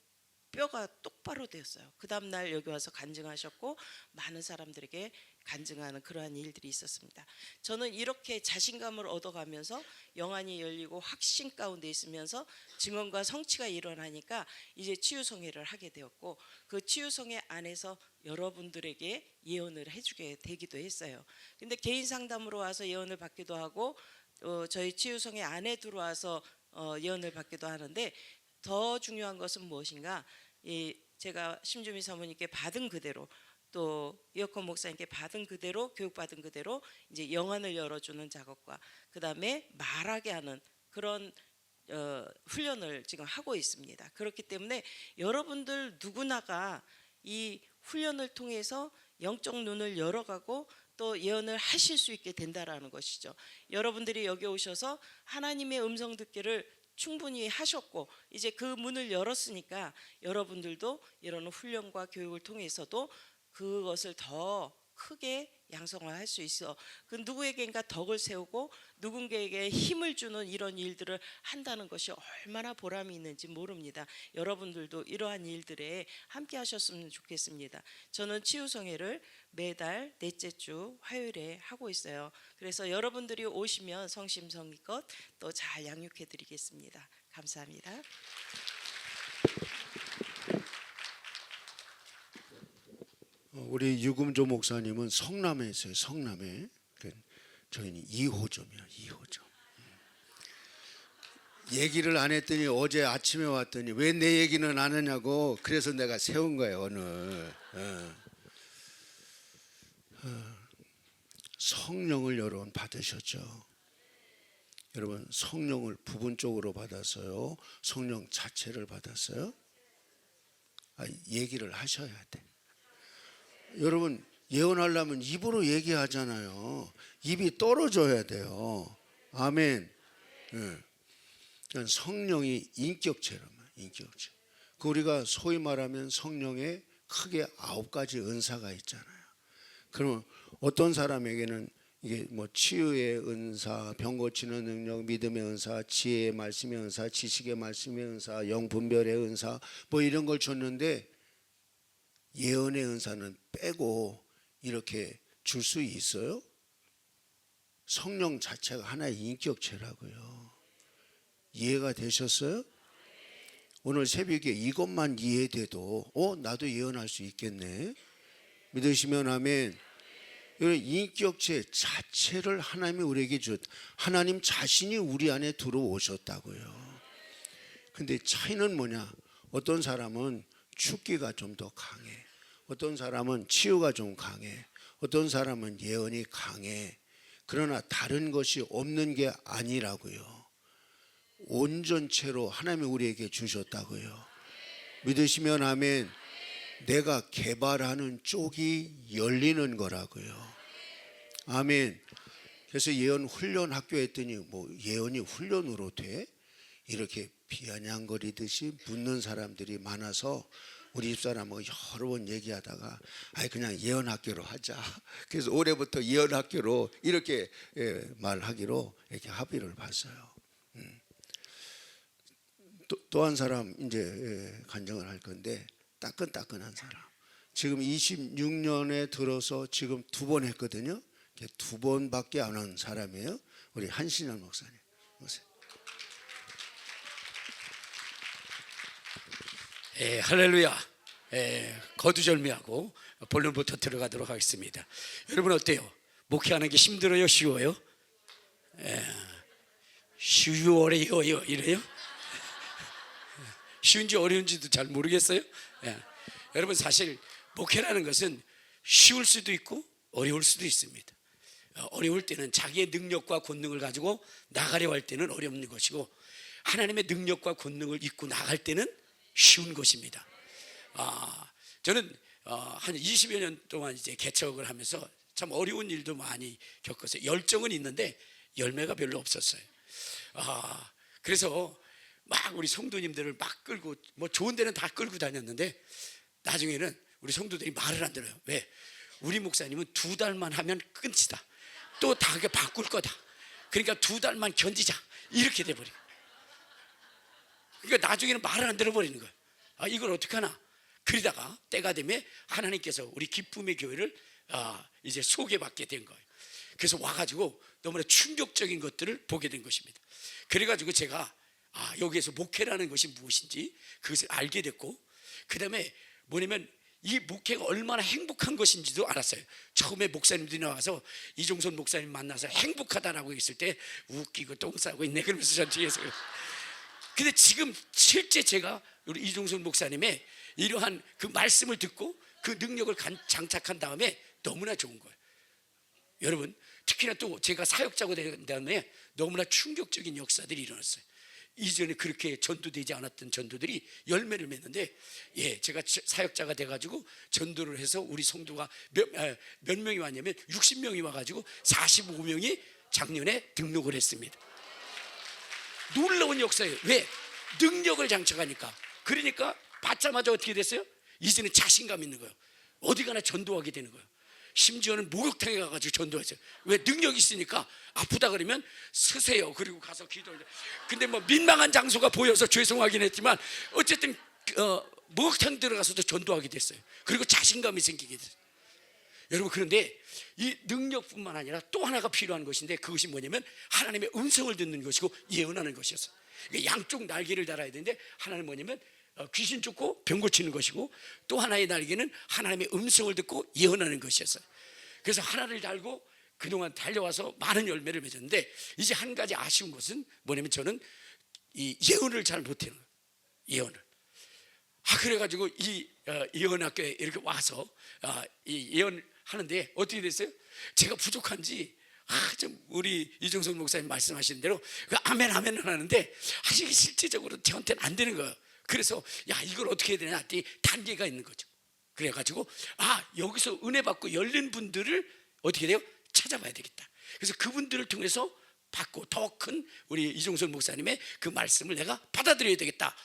뼈가 똑바로 되었어요. 그 다음날 여기 와서 간증하셨고 많은 사람들에게 간증하는 그러한 일들이 있었습니다. 저는 이렇게 자신감을 얻어가면서 영안이 열리고 확신 가운데 있으면서 증언과 성취가 일어나니까 이제 치유성회를 하게 되었고 그 치유성회 안에서 여러분들에게 예언을 해주게 되기도 했어요. 근데 개인 상담으로 와서 예언을 받기도 하고 저희 치유성회 안에 들어와서 예언을 받기도 하는데 더 중요한 것은 무엇인가? 제가 심주미 사모님께 받은 그대로 또 이어컨 목사님께 받은 그대로 교육받은 그대로 이제 영안을 열어주는 작업과 그 다음에 말하게 하는 그런 훈련을 지금 하고 있습니다. 그렇기 때문에 여러분들 누구나가 이 훈련을 통해서 영적 눈을 열어가고 또 예언을 하실 수 있게 된다라는 것이죠. 여러분들이 여기 오셔서 하나님의 음성 듣기를 충분히 하셨고 이제 그 문을 열었으니까 여러분들도 이런 훈련과 교육을 통해서도 그것을 더 크게 양성화할 수 있어. 그 누구에게인가 덕을 세우고 누군가에게 힘을 주는 이런 일들을 한다는 것이 얼마나 보람이 있는지 모릅니다. 여러분들도 이러한 일들에 함께 하셨으면 좋겠습니다. 저는 치유성회를 매달 넷째 주 화요일에 하고 있어요. 그래서 여러분들이 오시면 성심성의껏 또 잘 양육해 드리겠습니다. 감사합니다. 우리 유금조 목사님은 성남에 있어요. 성남에. 저희는 2호점이야. 2호점. 얘기를 안 했더니 어제 아침에 왔더니 왜 내 얘기는 안 하냐고. 그래서 내가 세운 거예요. 오늘. 성령을 여러분 받으셨죠. 여러분 성령을 부분적으로 받았어요. 성령 자체를 받았어요. 얘기를 하셔야 돼. 여러분 예언하려면 입으로 얘기하잖아요. 입이 떨어져야 돼요. 아멘. 예. 성령이 인격체라면 인격체. 그 우리가 소위 말하면 성령에 크게 9가지 은사가 있잖아요. 그러면 어떤 사람에게는 이게 뭐 치유의 은사, 병 고치는 능력, 믿음의 은사, 지혜의 말씀의 은사, 지식의 말씀의 은사, 영분별의 은사 뭐 이런 걸 줬는데 예언의 은사는 빼고 이렇게 줄 수 있어요? 성령 자체가 하나의 인격체라고요. 이해가 되셨어요? 오늘 새벽에 이것만 이해돼도 나도 예언할 수 있겠네. 믿으시면 아멘. 이런 인격체 자체를 하나님이 우리에게 하나님 자신이 우리 안에 들어오셨다고요. 근데 차이는 뭐냐? 어떤 사람은 축기가 좀 더 강해. 어떤 사람은 치유가 좀 강해. 어떤 사람은 예언이 강해. 그러나 다른 것이 없는 게 아니라고요. 온전체로 하나님이 우리에게 주셨다고요. 믿으시면 아멘. 내가 개발하는 쪽이 열리는 거라고요. 아멘. 그래서 예언 훈련 학교 했더니 뭐 예언이 훈련으로 돼? 이렇게 비아냥거리듯이 묻는 사람들이 많아서 우리 집사람하고 여러 번 얘기하다가 그냥 예언학교로 하자. 그래서 올해부터 예언학교로 이렇게 말하기로 이렇게 합의를 봤어요. 또 한 사람 이제 간증을 할 건데 따끈따끈한 사람. 지금 26년에 들어서 지금 2번 했거든요. 2번밖에 안 한 사람이에요. 우리 한신영 목사님. 오세요. 할렐루야. 거두절미하고 본론부터 들어가도록 하겠습니다. 여러분 어때요? 목회하는 게 힘들어요? 쉬워요? 쉬워요 이래요? 쉬운지 어려운지도 잘 모르겠어요. 여러분 사실 목회라는 것은 쉬울 수도 있고 어려울 수도 있습니다. 어려울 때는 자기의 능력과 권능을 가지고 나가려 할 때는 어려운 것이고 하나님의 능력과 권능을 입고 나갈 때는 쉬운 것입니다. 저는 한 20여 년 동안 이제 개척을 하면서 참 어려운 일도 많이 겪었어요. 열정은 있는데 열매가 별로 없었어요. 그래서 막 우리 성도님들을 막 끌고 뭐 좋은 데는 다 끌고 다녔는데 나중에는 우리 성도들이 말을 안 들어요. 왜? 우리 목사님은 2달만 하면 끝이다. 또 다 바꿀 거다. 그러니까 2달만 견디자. 이렇게 돼버려. 그러니까 나중에는 말을 안 들어버리는 거예요. 이걸 어떻게 하나? 그러다가 때가 되면 하나님께서 우리 기쁨의 교회를 이제 소개받게 된 거예요. 그래서 와가지고 너무나 충격적인 것들을 보게 된 것입니다. 그래가지고 제가 여기에서 목회라는 것이 무엇인지 그것을 알게 됐고, 그 다음에 뭐냐면 이 목회가 얼마나 행복한 것인지도 알았어요. 처음에 목사님들이 나와서 이종선 목사님 만나서 행복하다라고 했을 때 웃기고 똥 싸고 있네 그러면서 전 뒤에서. 근데 지금 실제 제가 우리 이종선 목사님의 이러한 그 말씀을 듣고 그 능력을 장착한 다음에 너무나 좋은 거예요. 여러분, 특히나 또 제가 사역자가 된 다음에 너무나 충격적인 역사들이 일어났어요. 이전에 그렇게 전도되지 않았던 전도들이 열매를 맺는데, 제가 사역자가 돼가지고 전도를 해서 우리 성도가 몇 명이 왔냐면 60명이 와가지고 45명이 작년에 등록을 했습니다. 놀라운 역사예요. 왜? 능력을 장착하니까. 그러니까 받자마자 어떻게 됐어요? 이제는 자신감 있는 거예요. 어디 가나 전도하게 되는 거예요. 심지어는 목욕탕에 가가지고 전도했어요. 왜? 능력이 있으니까. 아프다 그러면 서세요. 그리고 가서 기도를. 근데 뭐 민망한 장소가 보여서 죄송하긴 했지만 어쨌든 목욕탕 들어가서도 전도하게 됐어요. 그리고 자신감이 생기게 됐어요. 여러분, 그런데 이 능력뿐만 아니라 또 하나가 필요한 것인데, 그것이 뭐냐면 하나님의 음성을 듣는 것이고 예언하는 것이었어요. 그러니까 양쪽 날개를 달아야 되는데, 하나는 뭐냐면 귀신 쫓고 병 고치는 것이고, 또 하나의 날개는 하나님의 음성을 듣고 예언하는 것이었어요. 그래서 하나를 달고 그동안 달려와서 많은 열매를 맺었는데, 이제 한 가지 아쉬운 것은 뭐냐면 저는 이 예언을 잘 못해요. 예언을. 그래가지고 이 예언학교에 이렇게 와서 이 예언 하는데 어떻게 됐어요? 제가 부족한지 좀 우리 이종석 목사님 말씀하시는 대로 아멘 아멘을 하는데 이게 실제적으로 저한테는 안 되는 거예요. 그래서 이걸 어떻게 해야 되냐 했더니 단계가 있는 거죠. 그래가지고 여기서 은혜 받고 열린 분들을 어떻게 돼요? 찾아봐야 되겠다. 그래서 그분들을 통해서 받고 더 큰 우리 이종석 목사님의 그 말씀을 내가 받아들여야 되겠다.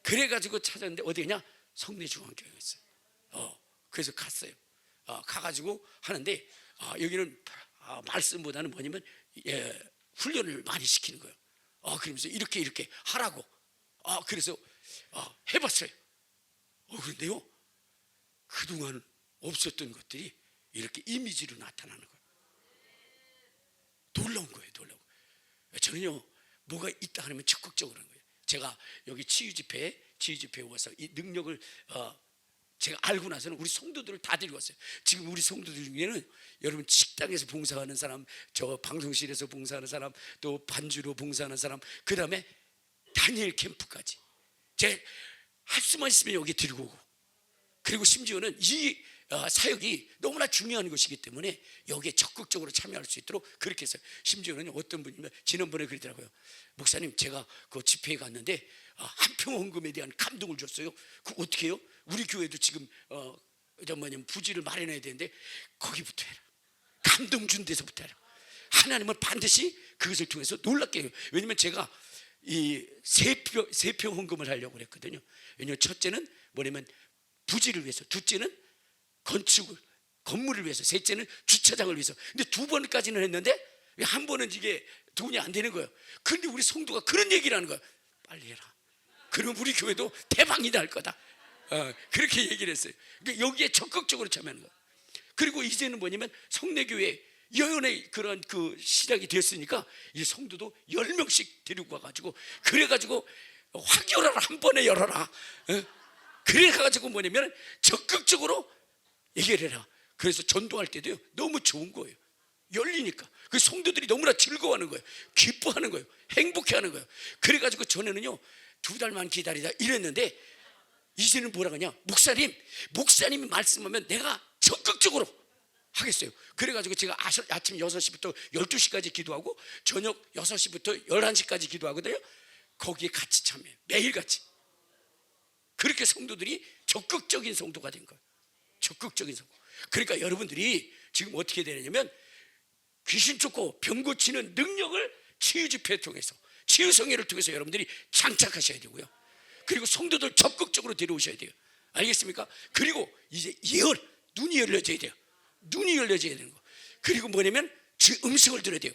그래가지고 찾았는데 어디냐? 성내중앙교회였어요. 그래서 갔어요. 가가지고 하는데 여기는 말씀보다는 뭐냐면 훈련을 많이 시키는 거예요. 그러면서 이렇게 하라고. 그래서 해봤어요. 그런데요, 그동안 없었던 것들이 이렇게 이미지로 나타나는 거예요. 놀라운 거예요. 놀라운 거예요. 저는요, 뭐가 있다 하면 적극적으로 하는 거예요. 제가 여기 치유집회에 와서 이 능력을 제가 알고 나서는 우리 성도들을 다 데리고 왔어요. 지금 우리 성도들 중에는 여러분 식당에서 봉사하는 사람, 저 방송실에서 봉사하는 사람, 또 반주로 봉사하는 사람, 그 다음에 다니엘 캠프까지 제가 할 수만 있으면 여기 데리고 오고, 그리고 심지어는 이 사역이 너무나 중요한 것이기 때문에 여기에 적극적으로 참여할 수 있도록 그렇게 했어요. 심지어는 어떤 분이 지난번에 그러더라고요. 목사님, 제가 그 집회에 갔는데 한평 헌금에 대한 감동을 줬어요. 그 어떻게 해요? 우리 교회도 지금 부지를 마련해야 되는데 거기부터 해라. 감동 준 데서부터 해라. 하나님은 반드시 그것을 통해서 놀랍게 해요. 왜냐면 제가 이 세 평 헌금을 하려고 그랬거든요. 왜냐면 첫째는 뭐냐면 부지를 위해서, 둘째는 건물을 위해서, 셋째는 주차장을 위해서. 근데 2번까지는 했는데 한 번은 이게 돈이 안 되는 거예요. 그런데 우리 성도가 그런 얘기를 하는 거예요. 빨리 해라. 그럼 우리 교회도 대박이 날 거다. 그렇게 얘기를 했어요. 그러니까 여기에 적극적으로 참여하는 거예요. 그리고 이제는 뭐냐면 성내교회 예언의 그런 그 시작이 됐으니까 이 성도도 10명씩 데리고 와가지고, 그래가지고 확 열어라, 한 번에 열어라. 그래가지고 뭐냐면 적극적으로 얘기를 해라. 그래서 전도할 때도요, 너무 좋은 거예요. 열리니까 그 성도들이 너무나 즐거워하는 거예요. 기뻐하는 거예요. 행복해하는 거예요. 그래가지고 전에는요 2달만 기다리다 이랬는데, 이제는 뭐라고 하냐? 목사님이 말씀하면 내가 적극적으로 하겠어요. 그래가지고 제가 아침 6시부터 12시까지 기도하고 저녁 6시부터 11시까지 기도하거든요. 거기에 같이 참여해요. 매일같이. 그렇게 성도들이 적극적인 성도가 된 거예요. 적극적인 선거. 그러니까 여러분들이 지금 어떻게 되느냐면 귀신 쫓고 병 고치는 능력을 치유 집회를 통해서, 치유 성회를 통해서 여러분들이 장착하셔야 되고요. 그리고 성도들 적극적으로 데려오셔야 돼요. 알겠습니까? 그리고 이제 예언, 눈이 열려져야 돼요. 눈이 열려져야 되는 거. 그리고 뭐냐면 주 음성을 들어야 돼요.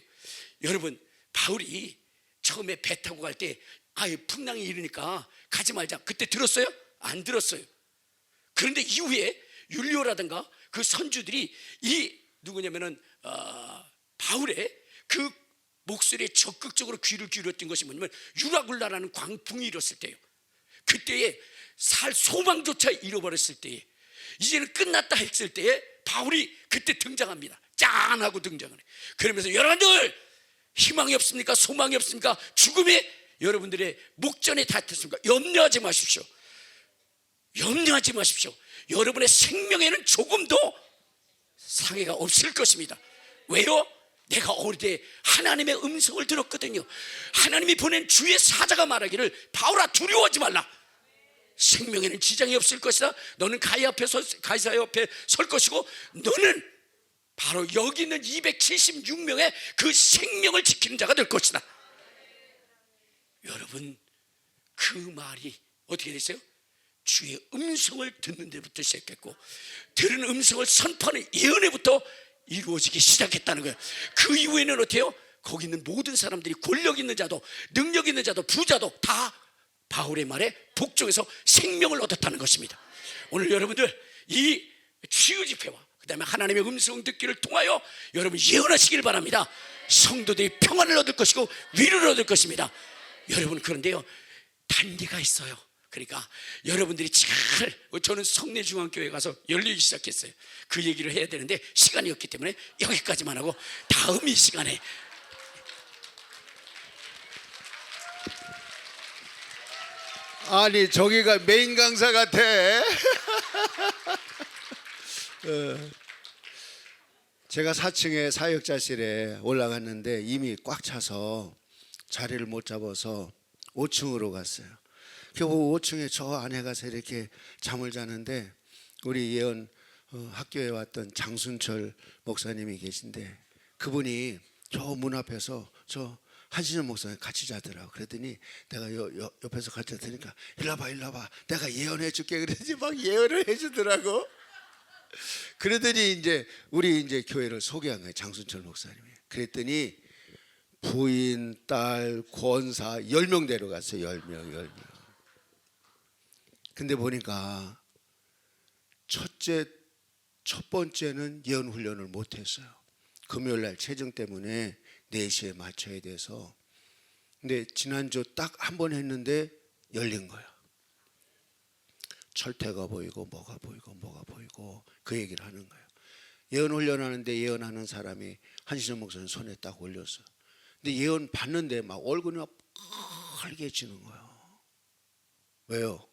여러분, 바울이 처음에 배 타고 갈 때 아예 풍랑이 일으니까 가지 말자, 그때 들었어요? 안 들었어요. 그런데 이후에 율리오라든가 그 선주들이 이 누구냐면은 바울의 그 목소리에 적극적으로 귀를 기울였던 것이 뭐냐면 유라굴라라는 광풍이 일었을 때요. 그때에 살 소망조차 잃어버렸을 때에, 이제는 끝났다 했을 때에 바울이 그때 등장합니다. 짠 하고 등장을 해요. 그러면서 여러분들 희망이 없습니까? 소망이 없습니까? 죽음이 여러분들의 목전에 닿았습니까? 염려하지 마십시오. 염려하지 마십시오. 여러분의 생명에는 조금도 상해가 없을 것입니다. 왜요? 내가 어릴 때 하나님의 음성을 들었거든요. 하나님이 보낸 주의 사자가 말하기를 바울아 두려워하지 말라. 생명에는 지장이 없을 것이다. 너는 가이사 옆에 설 것이고 너는 바로 여기 있는 276명의 그 생명을 지키는 자가 될 것이다. 여러분, 그 말이 어떻게 됐어요? 주의 음성을 듣는 데부터 시작했고, 들은 음성을 선포하는 예언에부터 이루어지기 시작했다는 거예요. 그 이후에는 어때요? 거기 있는 모든 사람들이 권력 있는 자도 능력 있는 자도 부자도 다 바울의 말에 복종해서 생명을 얻었다는 것입니다. 오늘 여러분들 이 치유 집회와 그 다음에 하나님의 음성 듣기를 통하여 여러분 예언하시길 바랍니다. 성도들이 평안을 얻을 것이고 위로를 얻을 것입니다. 여러분, 그런데요 단계가 있어요. 그러니까 여러분들이 저는 성내중앙교회 가서 열리기 시작했어요. 그 얘기를 해야 되는데 시간이 없기 때문에 여기까지만 하고 다음 이 시간에 아니 저기가 메인 강사 같아. 제가 4층에 사역자실에 올라갔는데 이미 꽉 차서 자리를 못 잡아서 5층으로 갔어요. 겨우 5층에 저 안에 가서 이렇게 잠을 자는데 우리 예언 학교에 왔던 장순철 목사님이 계신데 그분이 저 문 앞에서 저 한신영 목사님 같이 자더라고. 그랬더니 내가 옆에서 같이 자니까 일로 와봐 내가 예언해 줄게 그랬더니 막 예언을 해주더라고. 그러더니 이제 우리 이제 교회를 소개한 거예요. 장순철 목사님이. 그랬더니 부인, 딸, 권사 10명 데려갔어요. 10명. 근데 보니까 첫 번째는 예언 훈련을 못했어요. 금요일날 체증 때문에 4시에 맞춰야 돼서. 근데 지난주 딱 한 번 했는데 열린 거야. 철퇴가 보이고 뭐가 보이고 그 얘기를 하는 거예요. 예언 훈련하는데 예언하는 사람이 한신영 목사님 손에 딱 올렸어. 근데 예언 받는데 막 얼굴이 막 빨개지는 거예요. 왜요?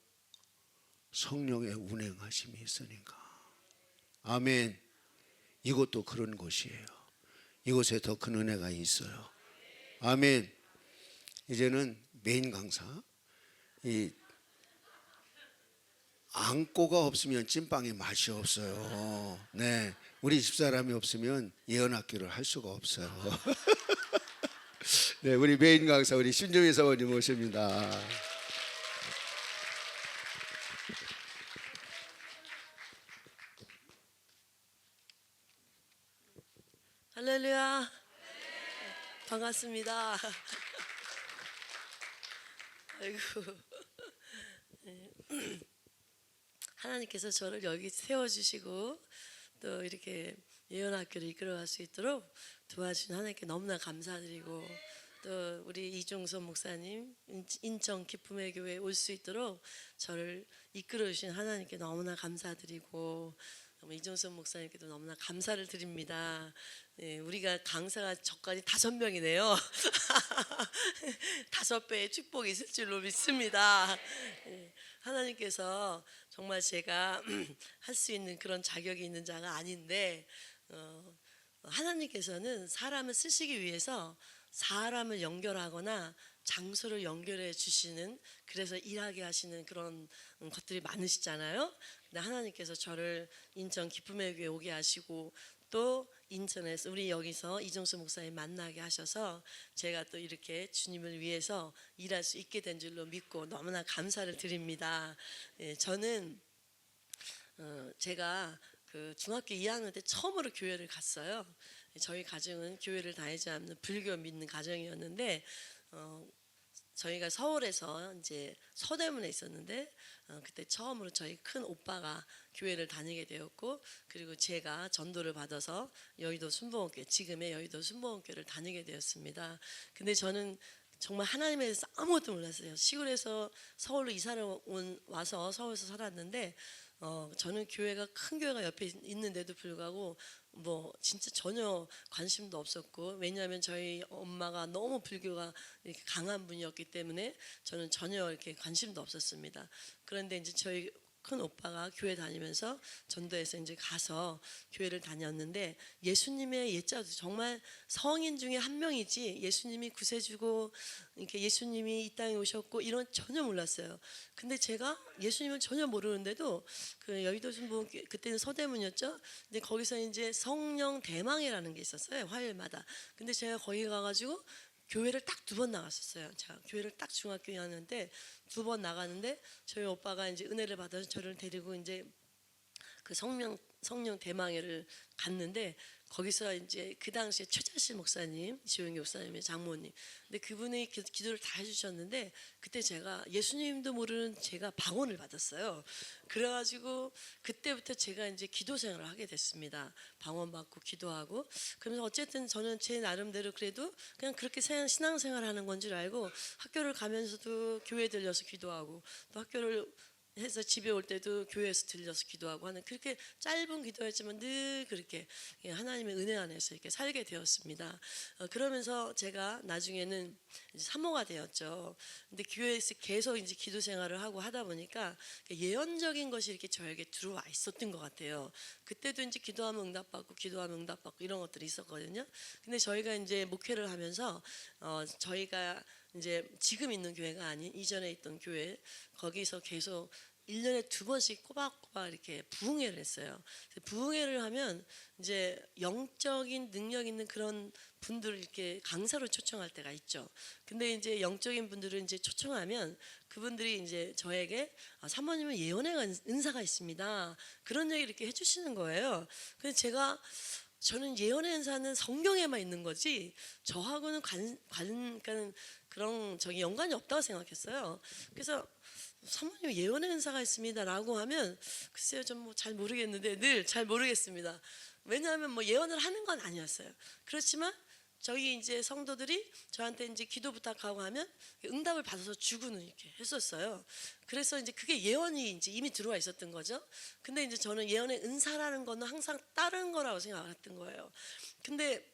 성령의 운행하심이 있으니까. 아멘. 이것도 그런 곳이에요. 이곳에 더 큰 은혜가 있어요. 아멘. 이제는 메인 강사, 이 앙꼬가 없으면 찐빵의 맛이 없어요. 네, 우리 집사람이 없으면 예언학교를 할 수가 없어요. 네, 우리 메인 강사 우리 신종희 사모님 모십니다. 할렐루야. 반갑습니다. 아이고. 하나님께서 저를 여기 세워주시고 또 이렇게 예언학교를 이끌어갈 수 있도록 도와주신 하나님께 너무나 감사드리고, 또 우리 이종선 목사님 인천 기쁨의 교회에 올 수 있도록 저를 이끌어주신 하나님께 너무나 감사드리고, 이종선 목사님께도 너무나 감사를 드립니다. 네, 우리가 강사가 저까지 5명이네요. 5배의 축복이 있을 줄로 믿습니다. 네, 하나님께서 정말 제가 할 수 있는 그런 자격이 있는 자가 아닌데, 하나님께서는 사람을 쓰시기 위해서 사람을 연결하거나 장소를 연결해 주시는, 그래서 일하게 하시는 그런 것들이 많으시잖아요. 근데 하나님께서 저를 인천 기쁨의 교회 오게 하시고 또 인천에서 우리 여기서 이종수 목사님 만나게 하셔서 제가 또 이렇게 주님을 위해서 일할 수 있게 된 줄로 믿고 너무나 감사를 드립니다. 예, 저는 제가 그 중학교 2학년 때 처음으로 교회를 갔어요. 저희 가정은 교회를 다니지 않는 불교 믿는 가정이었는데 저희가 서울에서 이제 서대문에 있었는데 그때 처음으로 저희 큰 오빠가 교회를 다니게 되었고, 그리고 제가 전도를 받아서 여의도 순복음교회, 지금의 여의도 순복음교회를 다니게 되었습니다. 근데 저는 정말 하나님에 대해서 아무것도 몰랐어요. 시골에서 서울로 이사를 와서 서울에서 살았는데 저는 교회가 큰 교회가 옆에 있는데도 불구하고 뭐 진짜 전혀 관심도 없었고, 왜냐하면 저희 엄마가 너무 불교가 이렇게 강한 분이었기 때문에 저는 전혀 이렇게 관심도 없었습니다. 그런데 이제 저희 큰 오빠가 교회 다니면서 전도해서 이제 가서 교회를 다녔는데, 예수님의 예자도 정말 성인 중에 한 명이지 예수님이 구세주고 이렇게 예수님이 이 땅에 오셨고 이런 전혀 몰랐어요. 근데 제가 예수님을 전혀 모르는데도 그 여의도 순복음, 그때는 서대문이었죠. 근데 거기서 이제 성령 대망회라는 게 있었어요, 화요일마다. 근데 제가 거기 가가지고 교회를 딱 2번 나갔었어요. 제가 교회를 딱 중학교 2학년 때 2번 나가는데 저희 오빠가 이제 은혜를 받아서 저를 데리고 이제 그 성령 대망회를 갔는데, 거기서 이제 그 당시에 최자실 목사님, 지용기 목사님의 장모님, 근데 그분이 기도를 다 해주셨는데 그때 제가 예수님도 모르는 제가 방언을 받았어요. 그래가지고 그때부터 제가 이제 기도 생활을 하게 됐습니다. 방언 받고 기도하고. 그러면서 어쨌든 저는 제 나름대로 그래도 그냥 그렇게 신앙생활하는 건 줄 알고 학교를 가면서도 교회 들려서 기도하고, 또 학교를 해서 집에 올 때도 교회에서 들려서 기도하고 하는, 그렇게 짧은 기도였지만 늘 그렇게 하나님의 은혜 안에서 이렇게 살게 되었습니다. 그러면서 제가 나중에는 이제 사모가 되었죠. 근데 교회에서 계속 이제 기도 생활을 하고 하다 보니까 예언적인 것이 이렇게 저에게 들어와 있었던 것 같아요. 그때도 이제 기도하면 응답받고 기도하면 응답받고 이런 것들이 있었거든요. 근데 저희가 이제 목회를 하면서 저희가 이제 지금 있는 교회가 아닌 이전에 있던 교회, 거기서 계속 1년에 2번씩 꼬박꼬박 이렇게 부흥회를 했어요. 부흥회를 하면 이제 영적인 능력 있는 그런 분들을 이렇게 강사로 초청할 때가 있죠. 근데 이제 영적인 분들을 이제 초청하면 그분들이 이제 저에게 사모님은 예언의 은사가 있습니다, 그런 얘기를 이렇게 해주시는 거예요. 그래서 저는 예언의 은사는 성경에만 있는 거지 저하고는 그러니까 그런 연관이 없다고 생각했어요. 그래서 사모님 예언의 은사가 있습니다라고 하면 글쎄요, 좀 뭐 잘 모르겠는데, 늘 잘 모르겠습니다. 왜냐하면 뭐 예언을 하는 건 아니었어요. 그렇지만 저희 이제 성도들이 저한테 이제 기도 부탁하고 하면 응답을 받아서 주고는 이렇게 했었어요. 그래서 이제 그게 예언이 이제 이미 들어와 있었던 거죠. 근데 이제 저는 예언의 은사라는 거는 항상 다른 거라고 생각했던 거예요. 근데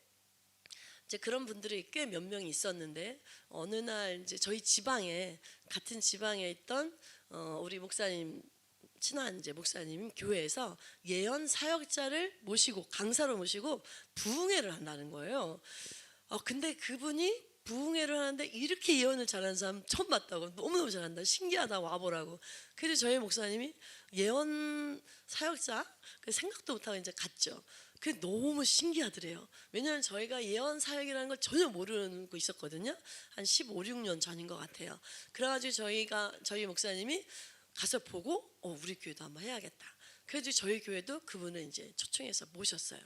이제 그런 분들이 꽤 몇 명이 있었는데, 어느 날 이제 저희 지방에, 같은 지방에 있던 우리 목사님, 친한 이제 목사님 교회에서 예언 사역자를 모시고 강사로 모시고 부흥회를 한다는 거예요. 근데 그분이 부흥회를 하는데 이렇게 예언을 잘하는 사람 처음 봤다고, 너무너무 잘한다, 신기하다, 와보라고. 그래서 저희 목사님이 예언 사역자 생각도 못하고 이제 갔죠. 그게 너무 신기하더래요. 왜냐하면 저희가 예언 사역이라는 걸 전혀 모르고 있었거든요. 한 15, 16년 전인 것 같아요. 그래가지고 저희 목사님이 가서 보고 우리 교회도 한번 해야겠다. 그래서 저희 교회도 그분을 이제 초청해서 모셨어요.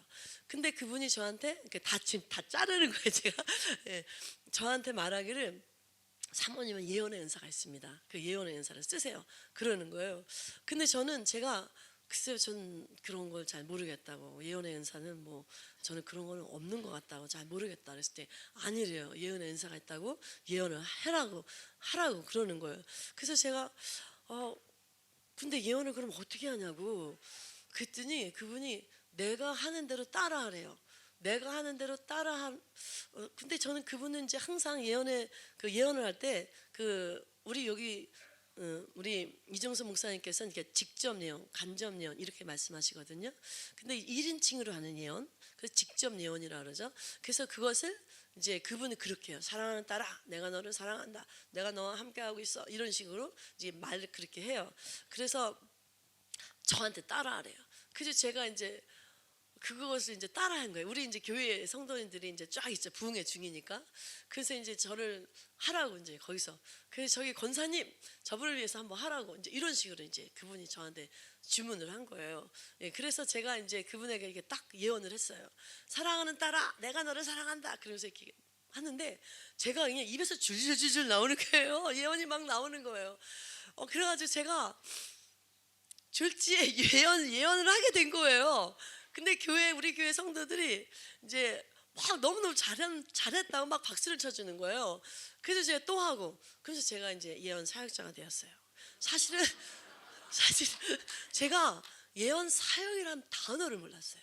근데 그분이 저한테 지금 다 자르는 거예요, 제가. 예, 저한테 말하기를 사모님은 예언의 은사가 있습니다, 그 예언의 은사를 쓰세요, 그러는 거예요. 근데 제가 글쎄요, 전 그런 걸 잘 모르겠다고, 예언의 은사는 뭐 저는 그런 건 없는 것 같다고, 잘 모르겠다 그랬을 때 아니래요, 예언의 은사가 있다고, 예언을 하라고 그러는 거예요. 그래서 제가 근데 예언을 그럼 어떻게 하냐고 그랬더니 그분이 내가 하는 대로 따라하래요. 내가 하는 대로 근데 저는 그분은 이제 항상 예언을 할 때 우리 여기 우리 이종섭 목사님께서는 이렇게 직접 예언, 간접 예언 이렇게 말씀하시거든요. 근데 1인칭으로 하는 예언, 그래서 직접 예언이라 그러죠. 그래서 그것을 이제 그분은 그렇게 해요. 사랑하는 딸아, 내가 너를 사랑한다. 내가 너와 함께하고 있어. 이런 식으로 이제 말을 그렇게 해요. 그래서 저한테 따라하래요. 그래서 제가 이제 그것을 이제 따라한 거예요. 우리 이제 교회 성도님들이 이제 쫙 있죠. 부흥회 중이니까. 그래서 이제 저를 하라고 이제 거기서. 그래서 저기 권사님 저분을 위해서 한번 하라고 이제 이런 식으로 이제 그분이 저한테 주문을 한 거예요. 예, 그래서 제가 이제 그분에게 이렇게 딱 예언을 했어요. 사랑하는 딸아, 내가 너를 사랑한다. 그러면서 이렇게 하는데 제가 그냥 입에서 줄줄줄줄 나오는 거예요. 예언이 막 나오는 거예요. 그래가지고 제가 졸지에 예언을 하게 된 거예요. 근데 우리 교회 성도들이 이제 막 너무너무 잘했다고 막 박수를 쳐주는 거예요. 그래서 제가 또 하고, 그래서 제가 이제 예언 사역자가 되었어요. 사실은 제가 예언 사역이라는 단어를 몰랐어요.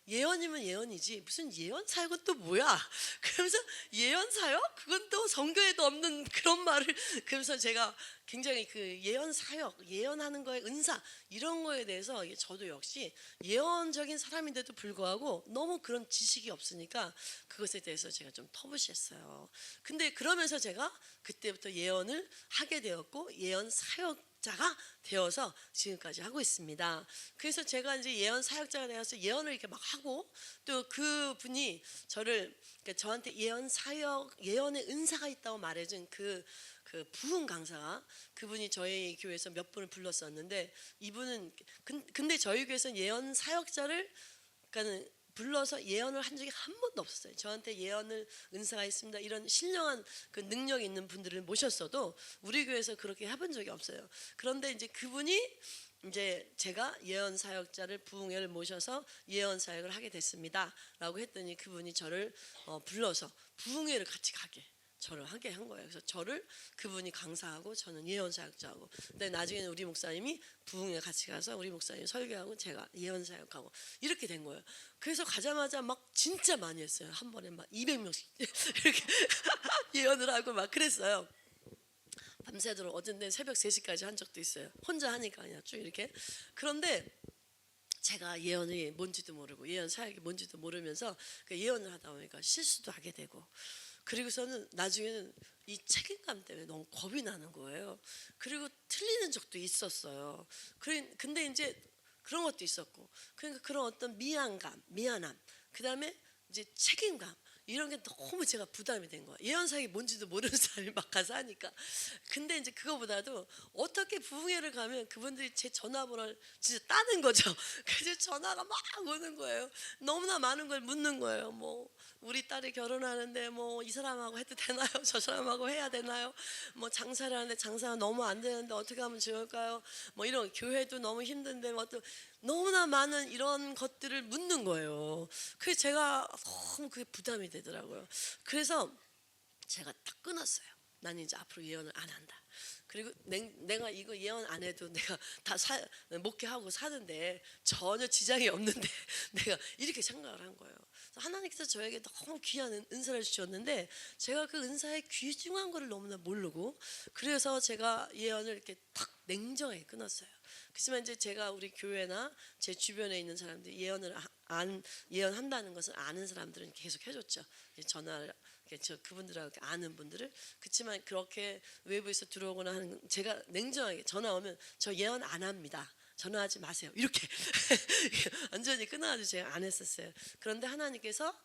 예언이면 예언이지 무슨 예언 사역은 또 뭐야? 그러면서 예언 사역? 그건 또 성경에도 없는 그런 말을. 그래서 제가 굉장히 그 예언 사역, 예언하는 거에 은사 이런 거에 대해서 저도 역시 예언적인 사람인데도 불구하고 너무 그런 지식이 없으니까 그것에 대해서 제가 좀 터부시했어요. 근데 그러면서 제가 그때부터 예언을 하게 되었고 예언 사역자가 되어서 지금까지 하고 있습니다. 그래서 제가 이제 예언 사역자가 되어서 예언을 이렇게 막 하고, 또 그분이 저한테 예언 사역, 예언의 은사가 있다고 말해준 그 부흥 강사가, 그분이 저희 교회에서 몇 분을 불렀었는데, 이분은 근데 저희 교회에서는 예언 사역자를 그러니까 불러서 예언을 한 적이 한 번도 없었어요. 저한테 예언을 은사가 있습니다 이런 신령한 그 능력 있는 분들을 모셨어도 우리 교회에서 그렇게 해본 적이 없어요. 그런데 이제 그분이 이제 제가 예언 사역자를 부흥회를 모셔서 예언 사역을 하게 됐습니다라고 했더니 그분이 저를 불러서 부흥회를 같이 저를 하게 한 거예요. 그래서 그분이 강사하고 저는 예언 사역자하고, 근데 나중에는 우리 목사님이 부흥회 같이 가서 우리 목사님 설교하고 제가 예언 사역하고 이렇게 된 거예요. 그래서 가자마자 막 진짜 많이 했어요. 한 번에 막 200명씩 이렇게 예언을 하고 막 그랬어요. 밤새도록 어떤 데는 새벽 3시까지 한 적도 있어요. 혼자 하니까 그냥 쭉 이렇게. 그런데 제가 예언이 뭔지도 모르고 예언 사역이 뭔지도 모르면서 그 예언을 하다 보니까 실수도 하게 되고, 그리고서는 나중에는 이 책임감 때문에 너무 겁이 나는 거예요. 그리고 틀리는 적도 있었어요. 근데 이제 그런 것도 있었고, 그러니까 그런 어떤 미안함, 그 다음에 이제 책임감, 이런 게 너무 제가 부담이 된 거예요. 예언 사역이 뭔지도 모르는 사람이 막 가서 하니까. 근데 이제 그거보다도 어떻게 부흥회를 가면 그분들이 제 전화번호를 진짜 따는 거죠. 그래서 전화가 막 오는 거예요. 너무나 많은 걸 묻는 거예요. 뭐 우리 딸이 결혼하는데 뭐 이 사람하고 해도 되나요? 저 사람하고 해야 되나요? 뭐 장사를 하는데 장사가 너무 안 되는데 어떻게 하면 좋을까요? 뭐 이런 교회도 너무 힘든데 뭐 또 너무나 많은 이런 것들을 묻는 거예요. 그래서 제가 너무 그게 부담이 되더라고요. 그래서 제가 딱 끊었어요. 나는 이제 앞으로 예언을 안 한다. 그리고 내가 이거 예언 안 해도 내가 다 목회하고 사는데 전혀 지장이 없는데 내가 이렇게 생각을 한 거예요. 하나님께서 저에게 너무 귀한 은사를 주셨는데 제가 그 은사의 귀중한 거를 너무나 모르고, 그래서 제가 예언을 이렇게 탁 냉정하게 끊었어요. 그렇지만 이제 제가 우리 교회나 제 주변에 있는 사람들이 예언한다는 것을 아는 사람들은 계속 해줬죠. 전화를 그분들하고 아는 분들을. 그렇지만 그렇게 외부에서 들어오거나 하는, 제가 냉정하게 전화 오면 저 예언 안 합니다. 전화하지 마세요. 이렇게 완전히 끊어가지고 제가 안 했었어요. 그런데 하나님께서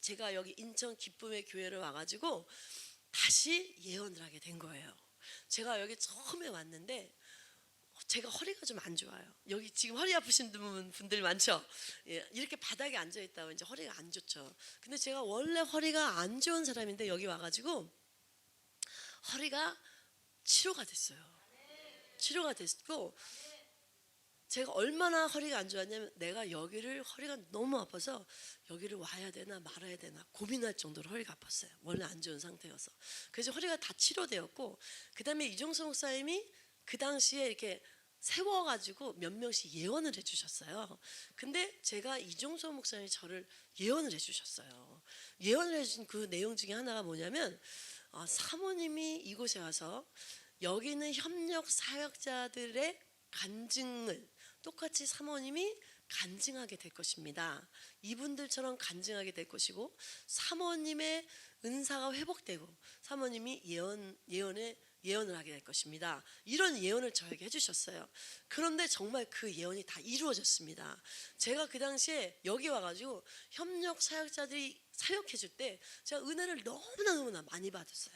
제가 여기 인천 기쁨의 교회를 와가지고 다시 예언을 하게 된 거예요. 제가 여기 처음에 왔는데 제가 허리가 좀 안 좋아요. 여기 지금 허리 아프신 분들 많죠? 예, 이렇게 바닥에 앉아 있다가 이제 허리가 안 좋죠. 근데 제가 원래 허리가 안 좋은 사람인데 여기 와가지고 허리가 치료가 됐어요. 치료가 됐고, 제가 얼마나 허리가 안 좋았냐면 내가 허리가 너무 아파서 여기를 와야 되나 말아야 되나 고민할 정도로 허리가 아팠어요. 원래 안 좋은 상태여서. 그래서 허리가 다 치료되었고, 그 다음에 이종수 목사님이 그 당시에 이렇게 세워가지고 몇 명씩 예언을 해주셨어요. 근데 제가 이종수 목사님이 저를 예언을 해주셨어요. 예언을 해주신 그 내용 중에 하나가 뭐냐면 사모님이 이곳에 와서 여기는 협력 사역자들의 간증을 똑같이 사모님이 간증하게 될 것입니다. 이분들처럼 간증하게 될 것이고 사모님의 은사가 회복되고 사모님이 예언을 하게 될 것입니다. 이런 예언을 저에게 해주셨어요. 그런데 정말 그 예언이 다 이루어졌습니다. 제가 그 당시에 여기 와가지고 협력 사역자들이 사역해 줄 때 제가 은혜를 너무나 많이 받았어요.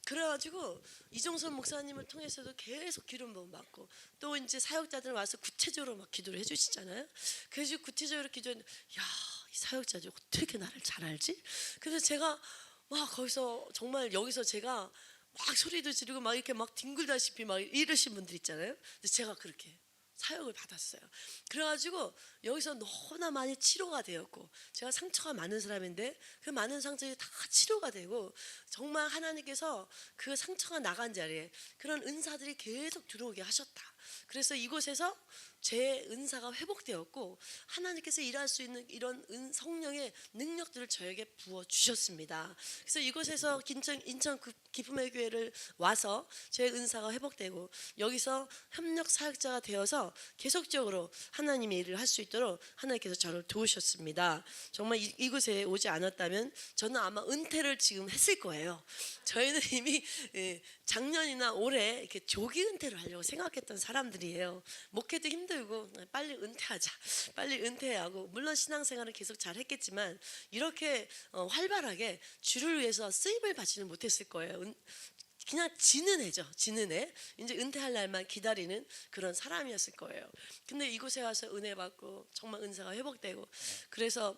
그래가지고 이종선 목사님을 통해서도 계속 기름 부음 받고 또 이제 사역자들 와서 구체적으로 막 기도를 해주시잖아요. 그래서 구체적으로 기도했는데 이 사역자들 어떻게 나를 잘 알지? 그래서 제가 막 거기서 정말 여기서 제가 막 소리도 지르고 막 이렇게 막 뒹굴다시피 막 이러신 분들 있잖아요. 근데 제가 그렇게 사역을 받았어요. 그래가지고 여기서 너무나 많이 치료가 되었고 제가 상처가 많은 사람인데 그 많은 상처들이 다 치료가 되고 정말 하나님께서 그 상처가 나간 자리에 그런 은사들이 계속 들어오게 하셨다. 그래서 이곳에서 제 은사가 회복되었고 하나님께서 일할 수 있는 이런 성령의 능력들을 저에게 부어 주셨습니다. 그래서 이곳에서 인천 기쁨의 교회를 와서 제 은사가 회복되고 여기서 협력 사역자가 되어서 계속적으로 하나님의 일을 할 수 있도록 하나님께서 저를 도우셨습니다. 정말 이곳에 오지 않았다면 저는 아마 은퇴를 지금 했을 거예요. 저희는 이미 작년이나 올해 이렇게 조기 은퇴를 하려고 생각했던 사람들이에요. 목회도 힘들고 빨리 은퇴하자, 빨리 은퇴하고 물론 신앙생활은 계속 잘 했겠지만 이렇게 활발하게 주를 위해서 쓰임을 받지는 못했을 거예요. 그냥 지는 해죠. 지는 해. 이제 은퇴할 날만 기다리는 그런 사람이었을 거예요. 근데 이곳에 와서 은혜 받고 정말 은사가 회복되고 그래서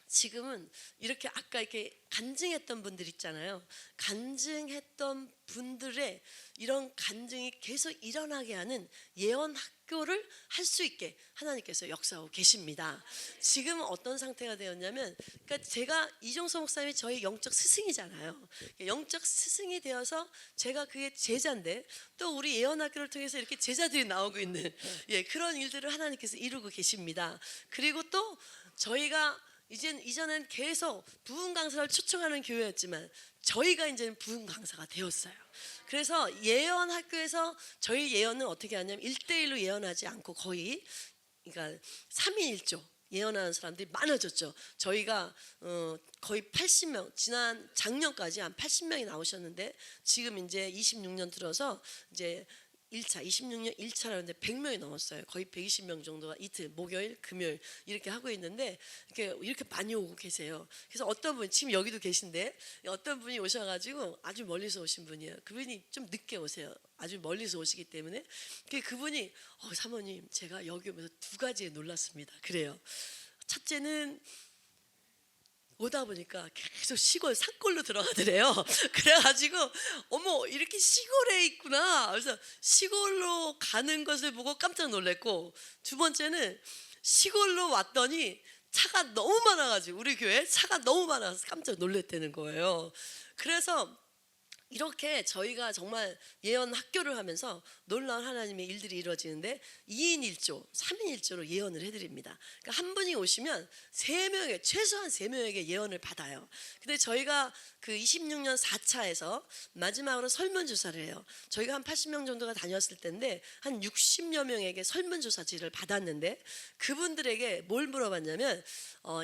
지금은 이렇게 아까 이렇게 간증했던 분들 있잖아요. 간증했던 분들의 이런 간증이 계속 일어나게 하는 예언 학교를 할 수 있게 하나님께서 역사하고 계십니다. 지금은 어떤 상태가 되었냐면 그러니까 제가 이종서 목사님이 저희 영적 스승이잖아요. 영적 스승이 되어서 제가 그의 제자인데 또 우리 예언 학교를 통해서 이렇게 제자들이 나오고 있는 그런 일들을 하나님께서 이루고 계십니다. 그리고 또 저희가 이전엔 계속 부흥 강사를 초청하는 교회였지만 저희가 이제는 부흥 강사가 되었어요. 그래서 예언 학교에서 저희 예언은 어떻게 하냐면 1대1로 예언하지 않고 거의 그러니까 3인 1조 예언하는 사람들이 많아졌죠. 저희가 거의 80명 작년까지 한 80명이 나오셨는데 지금 이제 26년 들어서 이제 26년 1차라는데 100명이 넘었어요. 거의 120명 정도가 이틀 목요일 금요일 이렇게 하고 있는데 이렇게 많이 오고 계세요. 그래서 어떤 분 지금 여기도 계신데 어떤 분이 오셔가지고 아주 멀리서 오신 분이에요. 그분이 좀 늦게 오세요. 아주 멀리서 오시기 때문에 그분이 사모님 제가 여기 오면서 두 가지에 놀랐습니다. 그래요. 첫째는 오다 보니까 계속 시골 산골로 들어가더래요. 그래가지고 어머 이렇게 시골에 있구나. 그래서 시골로 가는 것을 보고 깜짝 놀랐고 두 번째는 시골로 왔더니 차가 너무 많아가지고 우리 교회 차가 너무 많아서 깜짝 놀랐다는 거예요. 그래서 이렇게 저희가 정말 예언 학교를 하면서 놀라운 하나님의 일들이 이루어지는데 2인 1조, 3인 1조로 예언을 해드립니다. 그러니까 한 분이 오시면 최소한 3명에게 예언을 받아요. 근데 저희가 그 26년 4차에서 마지막으로 설문조사를 해요. 저희가 한 80명 정도가 다녔을 텐데 한 60여 명에게 설문조사지를 받았는데 그분들에게 뭘 물어봤냐면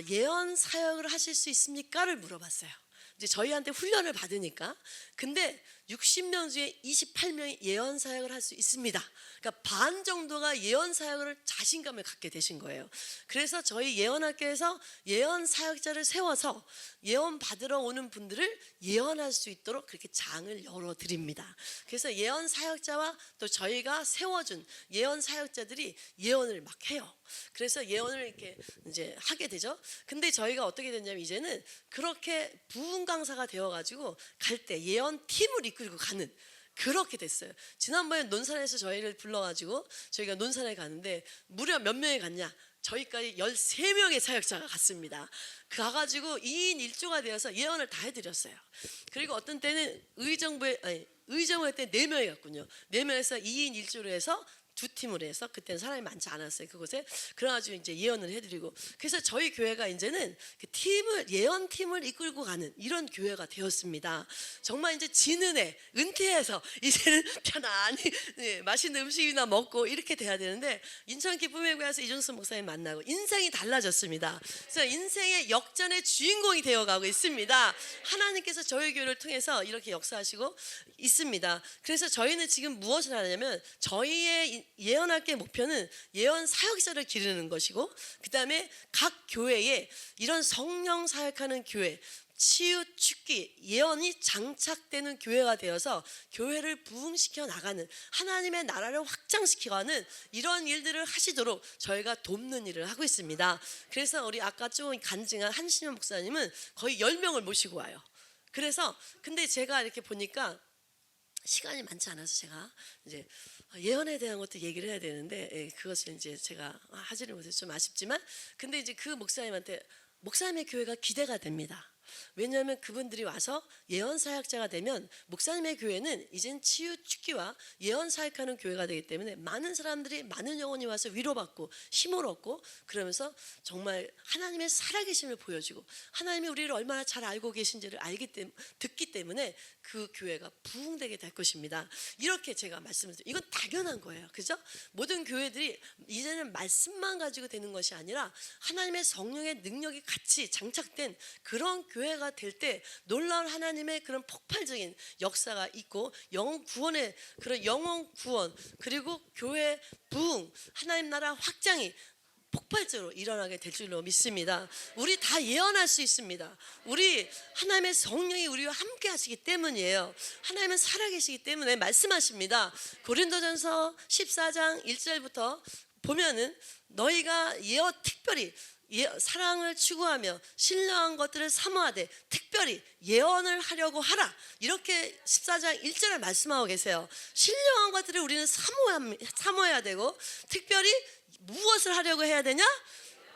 예언 사역을 하실 수 있습니까?를 물어봤어요. 이제 저희한테 훈련을 받으니까 근데 60명 중에 28명이 예언 사역을 할 수 있습니다. 그러니까 반 정도가 예언 사역을 자신감을 갖게 되신 거예요. 그래서 저희 예언학교에서 예언 사역자를 세워서 예언 받으러 오는 분들을 예언할 수 있도록 그렇게 장을 열어 드립니다. 그래서 예언 사역자와 또 저희가 세워준 예언 사역자들이 예언을 막 해요. 그래서 예언을 이렇게 이제 하게 되죠. 근데 저희가 어떻게 됐냐면 이제는 그렇게 부흥 강사가 되어가지고 갈 때 예언 팀을 이끌고 가는 그렇게 됐어요. 지난번에 논산에서 저희를 불러가지고 저희가 논산에 가는데 무려 몇 명이 갔냐? 저희까지 13명의 사역자가 갔습니다. 가가지고 2인 1조가 되어서 예언을 다 해드렸어요. 그리고 어떤 때는 의정부회 때 4명이 갔군요. 4명에서 2인 1조로 해서 2팀으로 해서 그때는 사람이 많지 않았어요. 그곳에 그래가지고 이제 예언을 해드리고 그래서 저희 교회가 이제는 그 팀을 예언 팀을 이끌고 가는 이런 교회가 되었습니다. 정말 이제 지는 애 은퇴해서 이제는 편안히 맛있는 음식이나 먹고 이렇게 돼야 되는데 인천 기쁨의 교회에서 이종수 목사님 만나고 인생이 달라졌습니다. 그래서 인생의 역전의 주인공이 되어가고 있습니다. 하나님께서 저희 교회를 통해서 이렇게 역사하시고 있습니다. 그래서 저희는 지금 무엇을 하냐면 저희의 예언학교의 목표는 예언 사역자를 기르는 것이고 그 다음에 각 교회에 이런 성령 사역하는 교회 치유, 축기, 예언이 장착되는 교회가 되어서 교회를 부흥시켜 나가는 하나님의 나라를 확장시켜가는 이런 일들을 하시도록 저희가 돕는 일을 하고 있습니다. 그래서 우리 아까 좀 간증한 한신현 목사님은 거의 10명을 모시고 와요. 그래서 근데 제가 이렇게 보니까 시간이 많지 않아서 제가 이제 예언에 대한 것도 얘기를 해야 되는데 그것을 이제 제가 하지를 못해서 좀 아쉽지만 근데 이제 그 목사님한테 목사님의 교회가 기대가 됩니다. 왜냐하면 그분들이 와서 예언 사역자가 되면 목사님의 교회는 이젠 치유 축기와 예언 사역하는 교회가 되기 때문에 많은 사람들이 많은 영혼이 와서 위로받고 힘을 얻고 그러면서 정말 하나님의 살아계심을 보여주고 하나님이 우리를 얼마나 잘 알고 계신지를 듣기 때문에 그 교회가 부흥되게 될 것입니다. 이렇게 제가 말씀을 드려요. 이건 당연한 거예요. 그죠? 모든 교회들이 이제는 말씀만 가지고 되는 것이 아니라 하나님의 성령의 능력이 같이 장착된 그런 교회가 될 때 놀라운 하나님의 그런 폭발적인 역사가 있고 영혼 구원의 그런 영혼 구원 그리고 교회 부흥 하나님 나라 확장이 폭발적으로 일어나게 될 줄로 믿습니다. 우리 다 예언할 수 있습니다. 우리 하나님의 성령이 우리와 함께 하시기 때문이에요. 하나님은 살아계시기 때문에 말씀하십니다. 고린도전서 14장 1절부터 보면은 너희가 특별히 사랑을 추구하며 신령한 것들을 사모하되 특별히 예언을 하려고 하라. 이렇게 14장 1절에 말씀하고 계세요. 신령한 것들을 우리는 사모해야 되고 특별히 무엇을 하려고 해야 되냐?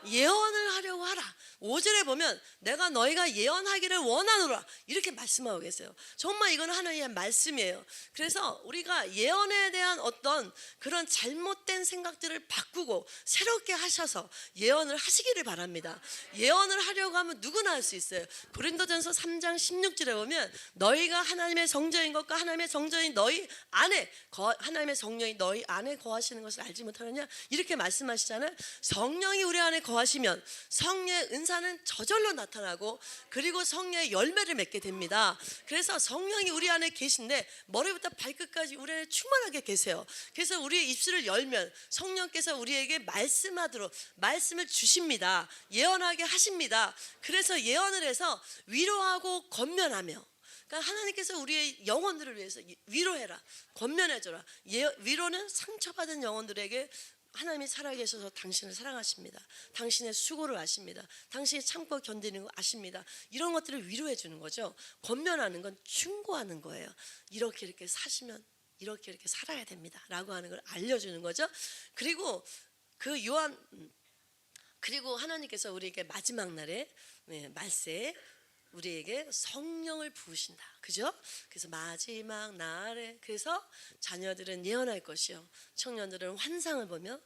예언을 하려고 하라. 5절에 보면 내가 너희가 예언하기를 원하노라 이렇게 말씀하고 계세요. 정말 이건 하나님의 말씀이에요. 그래서 우리가 예언에 대한 어떤 그런 잘못된 생각들을 바꾸고 새롭게 하셔서 예언을 하시기를 바랍니다. 예언을 하려고 하면 누구나 할 수 있어요. 고린도전서 3장 16절에 보면 너희가 하나님의 성전인 것과 하나님의 성전인 너희 안에 하나님의 성령이 너희 안에 거하시는 것을 알지 못하느냐 이렇게 말씀하시잖아요. 성령이 우리 안에 거하시면 성령의 은사는 저절로 나타나고 그리고 성령의 열매를 맺게 됩니다. 그래서 성령이 우리 안에 계신데 머리부터 발끝까지 우리 안에 충만하게 계세요. 그래서 우리의 입술을 열면 성령께서 우리에게 말씀하도록 말씀을 주십니다. 예언하게 하십니다. 그래서 예언을 해서 위로하고 권면하며 그러니까 하나님께서 우리의 영혼들을 위해서 위로해라 권면해줘라. 위로는 상처받은 영혼들에게 하나님이 살아계셔서 당신을 사랑하십니다. 당신의 수고를 아십니다. 당신이 참고 견디는 거 아십니다. 이런 것들을 위로해 주는 거죠. 권면하는 건 충고하는 거예요. 이렇게 사시면 이렇게 살아야 됩니다 라고 하는 걸 알려주는 거죠. 그리고 그리고 하나님께서 우리에게 마지막 날에 말세에 우리에게 성령을 부으신다. 그죠? 그래서 마지막 날에 그래서 자녀들은 예언할 것이요 청년들은 환상을 보며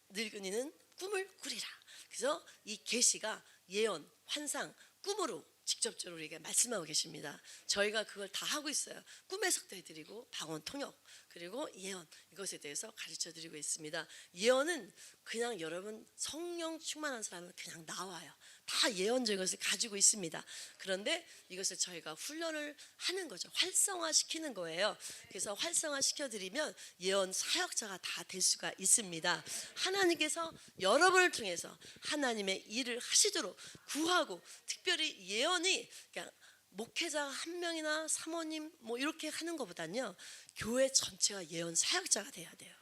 늙은이는 꿈을 꾸리라. 그래서 이 계시가 예언, 환상, 꿈으로 직접적으로 우리에게 말씀하고 계십니다. 저희가 그걸 다 하고 있어요. 꿈의 석도 해드리고 방언 통역 그리고 예언 이것에 대해서 가르쳐드리고 있습니다. 예언은 그냥 여러분 성령 충만한 사람은 그냥 나와요. 다 예언적인 것을 가지고 있습니다. 그런데 이것을 저희가 훈련을 하는 거죠. 활성화시키는 거예요. 그래서 활성화시켜드리면 예언 사역자가 다 될 수가 있습니다. 하나님께서 여러분을 통해서 하나님의 일을 하시도록 구하고 특별히 예언이 그냥 목회자 한 명이나 사모님 뭐 이렇게 하는 것보다는요 교회 전체가 예언 사역자가 돼야 돼요.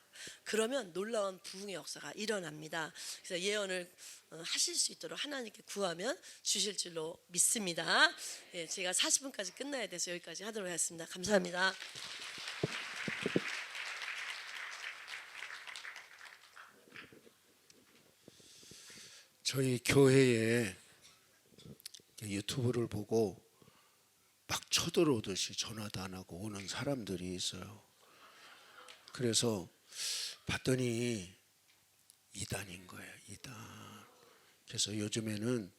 그러면 놀라운 부흥의 역사가 일어납니다. 그래서 예언을 하실 수 있도록 하나님께 구하면 주실 줄로 믿습니다. 제가 40분까지 끝나야 돼서 여기까지 하도록 하겠습니다. 감사합니다. 저희 교회에 유튜브를 보고 막 쳐들어오듯이 전화도 안 하고 오는 사람들이 있어요. 그래서 봤더니 이단인 거예요. 이단. 그래서 요즘에는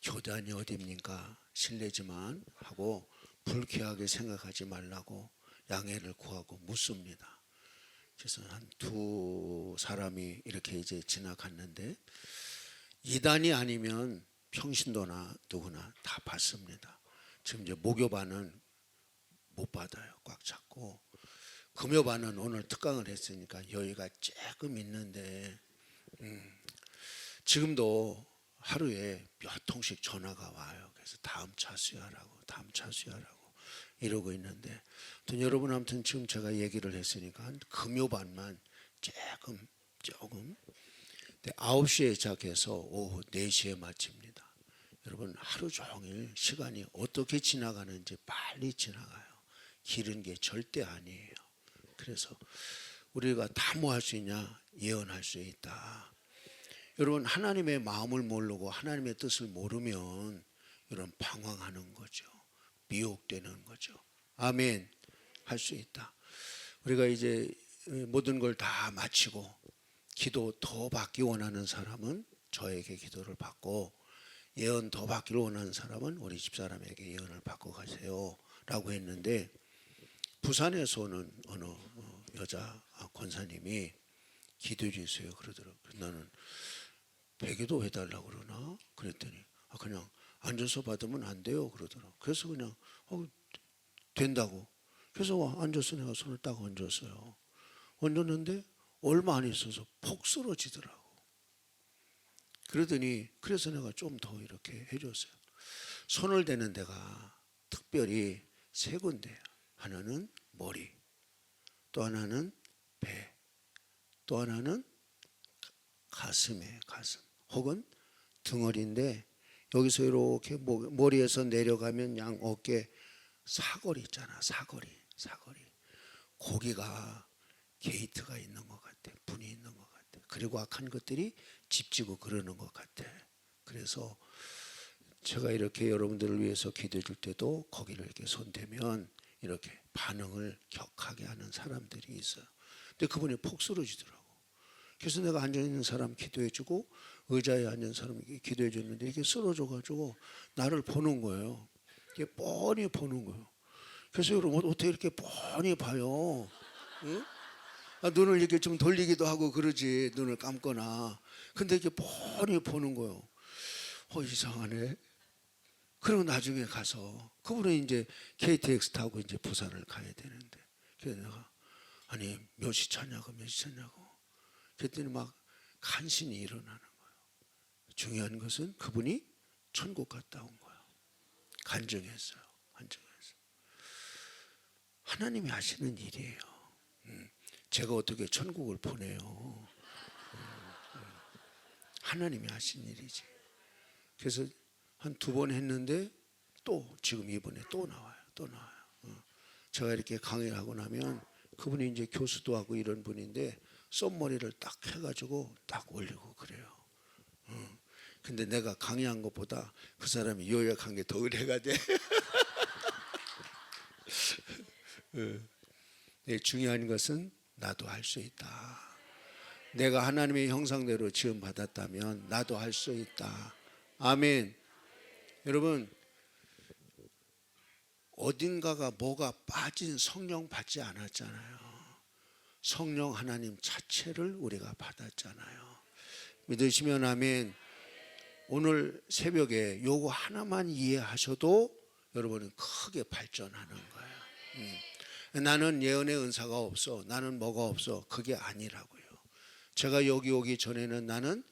교단이 어딥니까? 실례지만 하고 불쾌하게 생각하지 말라고 양해를 구하고 묻습니다. 그래서 한 두 사람이 이렇게 이제 지나갔는데 이단이 아니면 평신도나 누구나 다 받습니다. 지금 이제 목요반은 못 받아요. 꽉 찼고 금요반은 오늘 특강을 했으니까 여유가 조금 있는데 지금도 하루에 몇 통씩 전화가 와요. 그래서 다음 차 수여하라고 이러고 있는데 여러분 아무튼 지금 제가 얘기를 했으니까 한 금요반만 조금 9시에 시작해서 오후 4시에 마칩니다. 여러분 하루 종일 시간이 어떻게 지나가는지 빨리 지나가요. 길은 게 절대 아니에요. 그래서 우리가 다 뭐 할 수 있냐? 예언할 수 있다. 여러분 하나님의 마음을 모르고 하나님의 뜻을 모르면 여러분 방황하는 거죠. 미혹되는 거죠. 아멘. 할 수 있다. 우리가 이제 모든 걸 다 마치고 기도 더 받기 원하는 사람은 저에게 기도를 받고 예언 더 받기를 원하는 사람은 우리 집사람에게 예언을 받고 가세요 라고 했는데 부산에서 오는 어느 여자 권사님이 기도해 주세요 그러더라고요. 나는 베개도 해달라고 그러나 그랬더니 그냥 앉아서 받으면 안 돼요 그러더라고요. 그래서 그냥 된다고. 그래서 앉아서 내가 손을 딱 얹었어요. 얹었는데 얼마 안 있어서 폭 쓰러지더라고. 그러더니 그래서 내가 좀 더 이렇게 해줬어요. 손을 대는 데가 특별히 세 군데예요. 하나는 머리, 또 하나는 배, 또 하나는 가슴에 가슴 혹은 등허리인데 여기서 이렇게 머리에서 내려가면 양 어깨 사거리 있잖아. 사거리 거기가 게이트가 있는 것 같아. 문이 있는 것 같아. 그리고 악한 것들이 집지고 그러는 것 같아. 그래서 제가 이렇게 여러분들을 위해서 기도해 줄 때도 거기를 이렇게 손대면 이렇게 반응을 격하게 하는 사람들이 있어요. 근데 그분이 폭 쓰러지더라고. 그래서 내가 앉아있는 사람 기도해 주고 의자에 앉은 사람 기도해 줬는데 이게 쓰러져 가지고 나를 보는 거예요. 이게 뻔히 보는 거예요. 그래서 여러분 어떻게 이렇게 뻔히 봐요? 응? 눈을 이렇게 좀 돌리기도 하고 그러지 눈을 감거나. 근데 이렇게 뻔히 보는 거예요. 이상하네. 그리고 나중에 가서 그분은 이제 KTX 타고 이제 부산을 가야 되는데 그래서 내가 아니 몇 시 차냐고 그랬더니 막 간신히 일어나는 거예요. 중요한 것은 그분이 천국 갔다 온 거예요. 간증했어요. 하나님이 하시는 일이에요. 제가 어떻게 천국을 보내요? 하나님이 하신 일이지. 그래서 한 2번 했는데 또 지금 이번에 또 나와요. 제가 이렇게 강의를 하고 나면 그분이 이제 교수도 하고 이런 분인데 썸머리를 딱 해가지고 딱 올리고 그래요. 근데 내가 강의한 것보다 그 사람이 요약한 게 더 은혜가 돼. 중요한 것은 나도 할 수 있다. 내가 하나님의 형상대로 지음 받았다면 나도 할 수 있다. 아멘. 여러분 어딘가가 뭐가 빠진 성령 받지 않았잖아요. 성령 하나님 자체를 우리가 받았잖아요. 믿으시면 아멘. 오늘 새벽에 요거 하나만 이해하셔도 여러분은 크게 발전하는 거예요. 나는 예언의 은사가 없어. 나는 뭐가 없어. 그게 아니라고요. 제가 여기 오기 전에는 나는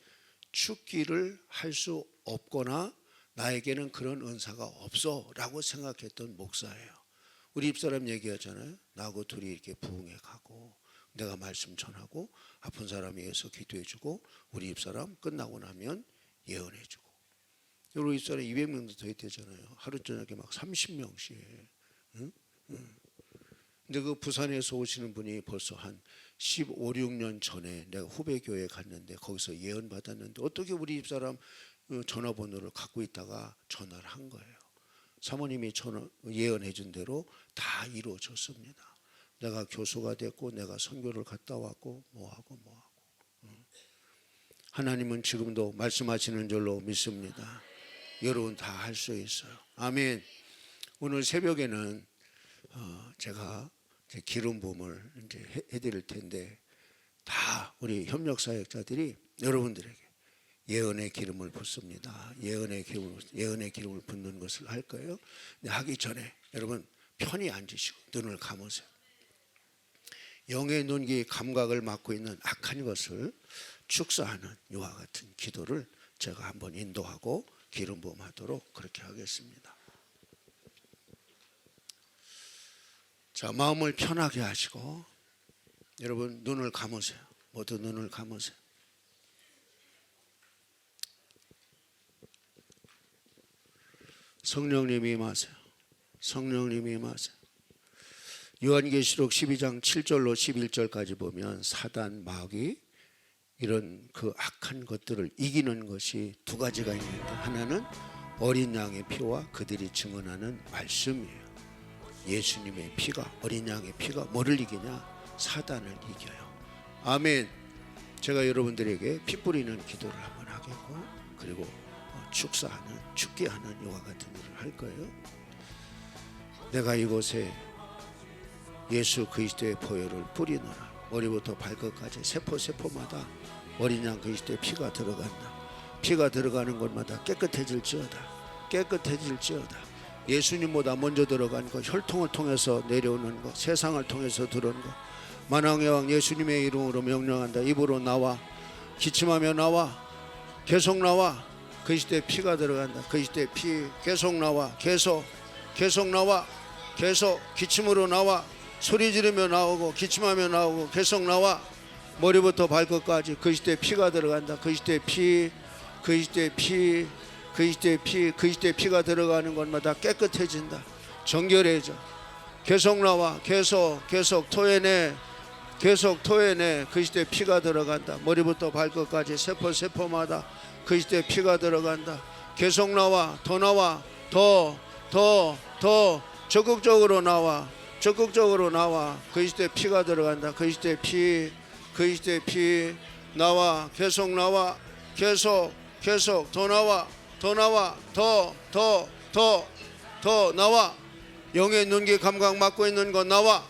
죽기를 할 수 없거나 나에게는 그런 은사가 없어 라고 생각했던 목사예요. 우리 집사람 얘기하잖아요. 나하고 둘이 이렇게 부흥회 가고 내가 말씀 전하고 아픈 사람에 의해서 기도해주고 우리 집사람 끝나고 나면 예언해주고 우리 집사람 200명도 더 있대잖아요. 하루 저녁에 막 30명씩. 근데 그 부산에서 오시는 분이 벌써 한 15, 16년 전에 내가 후배 교회에 갔는데 거기서 예언 받았는데 어떻게 우리 집사람 전화번호를 갖고 있다가 전화를 한 거예요. 사모님이 예언해 준 대로 다 이루어졌습니다. 내가 교수가 됐고 내가 선교를 갔다 왔고 뭐하고. 하나님은 지금도 말씀하시는 줄로 믿습니다. 여러분 다 할 수 있어요. 아멘. 오늘 새벽에는 제가 이제 기름 부음을 이제 해드릴 텐데 다 우리 협력사역자들이 여러분들에게 예언의 기름을 붓습니다. 예언의 기름을 붓는 것을 할 거예요. 근데 하기 전에 여러분 편히 앉으시고 눈을 감으세요. 영의 눈기 감각을 맡고 있는 악한 것을 축사하는 이와 같은 기도를 제가 한번 인도하고 기름 부음하도록 그렇게 하겠습니다. 자, 마음을 편하게 하시고 여러분 눈을 감으세요. 모두 눈을 감으세요. 성령님이 임하세요. 성령님이 임하세요. 요한계시록 12장 7절로 11절까지 보면 사단, 마귀 이런 그 악한 것들을 이기는 것이 두 가지가 있는데 하나는 어린 양의 피와 그들이 증언하는 말씀이에요. 예수님의 피가, 어린 양의 피가 뭐를 이기냐? 사단을 이겨요. 아멘. 제가 여러분들에게 피 뿌리는 기도를 한번 하겠고 그리고 축사하는, 축기하는 이와 같은 일을 할 거예요. 내가 이곳에 예수 그리스도의 보혈을 뿌리노라. 머리부터 발끝까지 세포마다 어린 양 그리스도의 피가 들어간다. 피가 들어가는 곳마다 깨끗해질지어다. 깨끗해질지어다. 예수님보다 먼저 들어간 것, 혈통을 통해서 내려오는 것, 세상을 통해서 들어오는 것, 만왕의 왕 예수님의 이름으로 명령한다. 입으로 나와, 기침하며 나와, 계속 나와. 그리스도의 피가 들어간다. 그리스도의 피 계속 나와, 계속 나와, 계속 기침으로 나와, 소리 지르며 나오고 기침하며 나오고 계속 나와. 머리부터 발끝까지 그리스도의 피가 들어간다. 그리스도의 피, 그리스도의 피, 그리스도의 피, 그리스도의 피가 들어가는 곳마다 깨끗해진다. 정결해져. 계속 나와, 계속 토해내, 계속 토해내. 그리스도의 피가 들어간다. 머리부터 발끝까지 세포마다 그리스도의 피가 들어간다. 계속 나와, 더 나와, 더 적극적으로 나와, 적극적으로 나와. 그리스도의 피가 들어간다. 그리스도의 피, 그리스도의 피 나와, 계속 나와, 계속 더 나와, 더 나와, 더 나와. 영의 눈기 감각 맡고 있는 거 나와.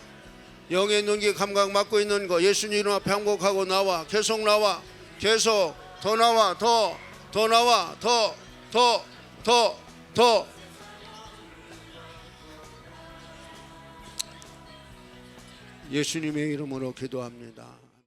영의 눈기 감각 맡고 있는 거 예수님 이름 앞에 항복하고 나와. 계속 나와, 계속 더 나와, 더 나와, 더. 예수님의 이름으로 기도합니다.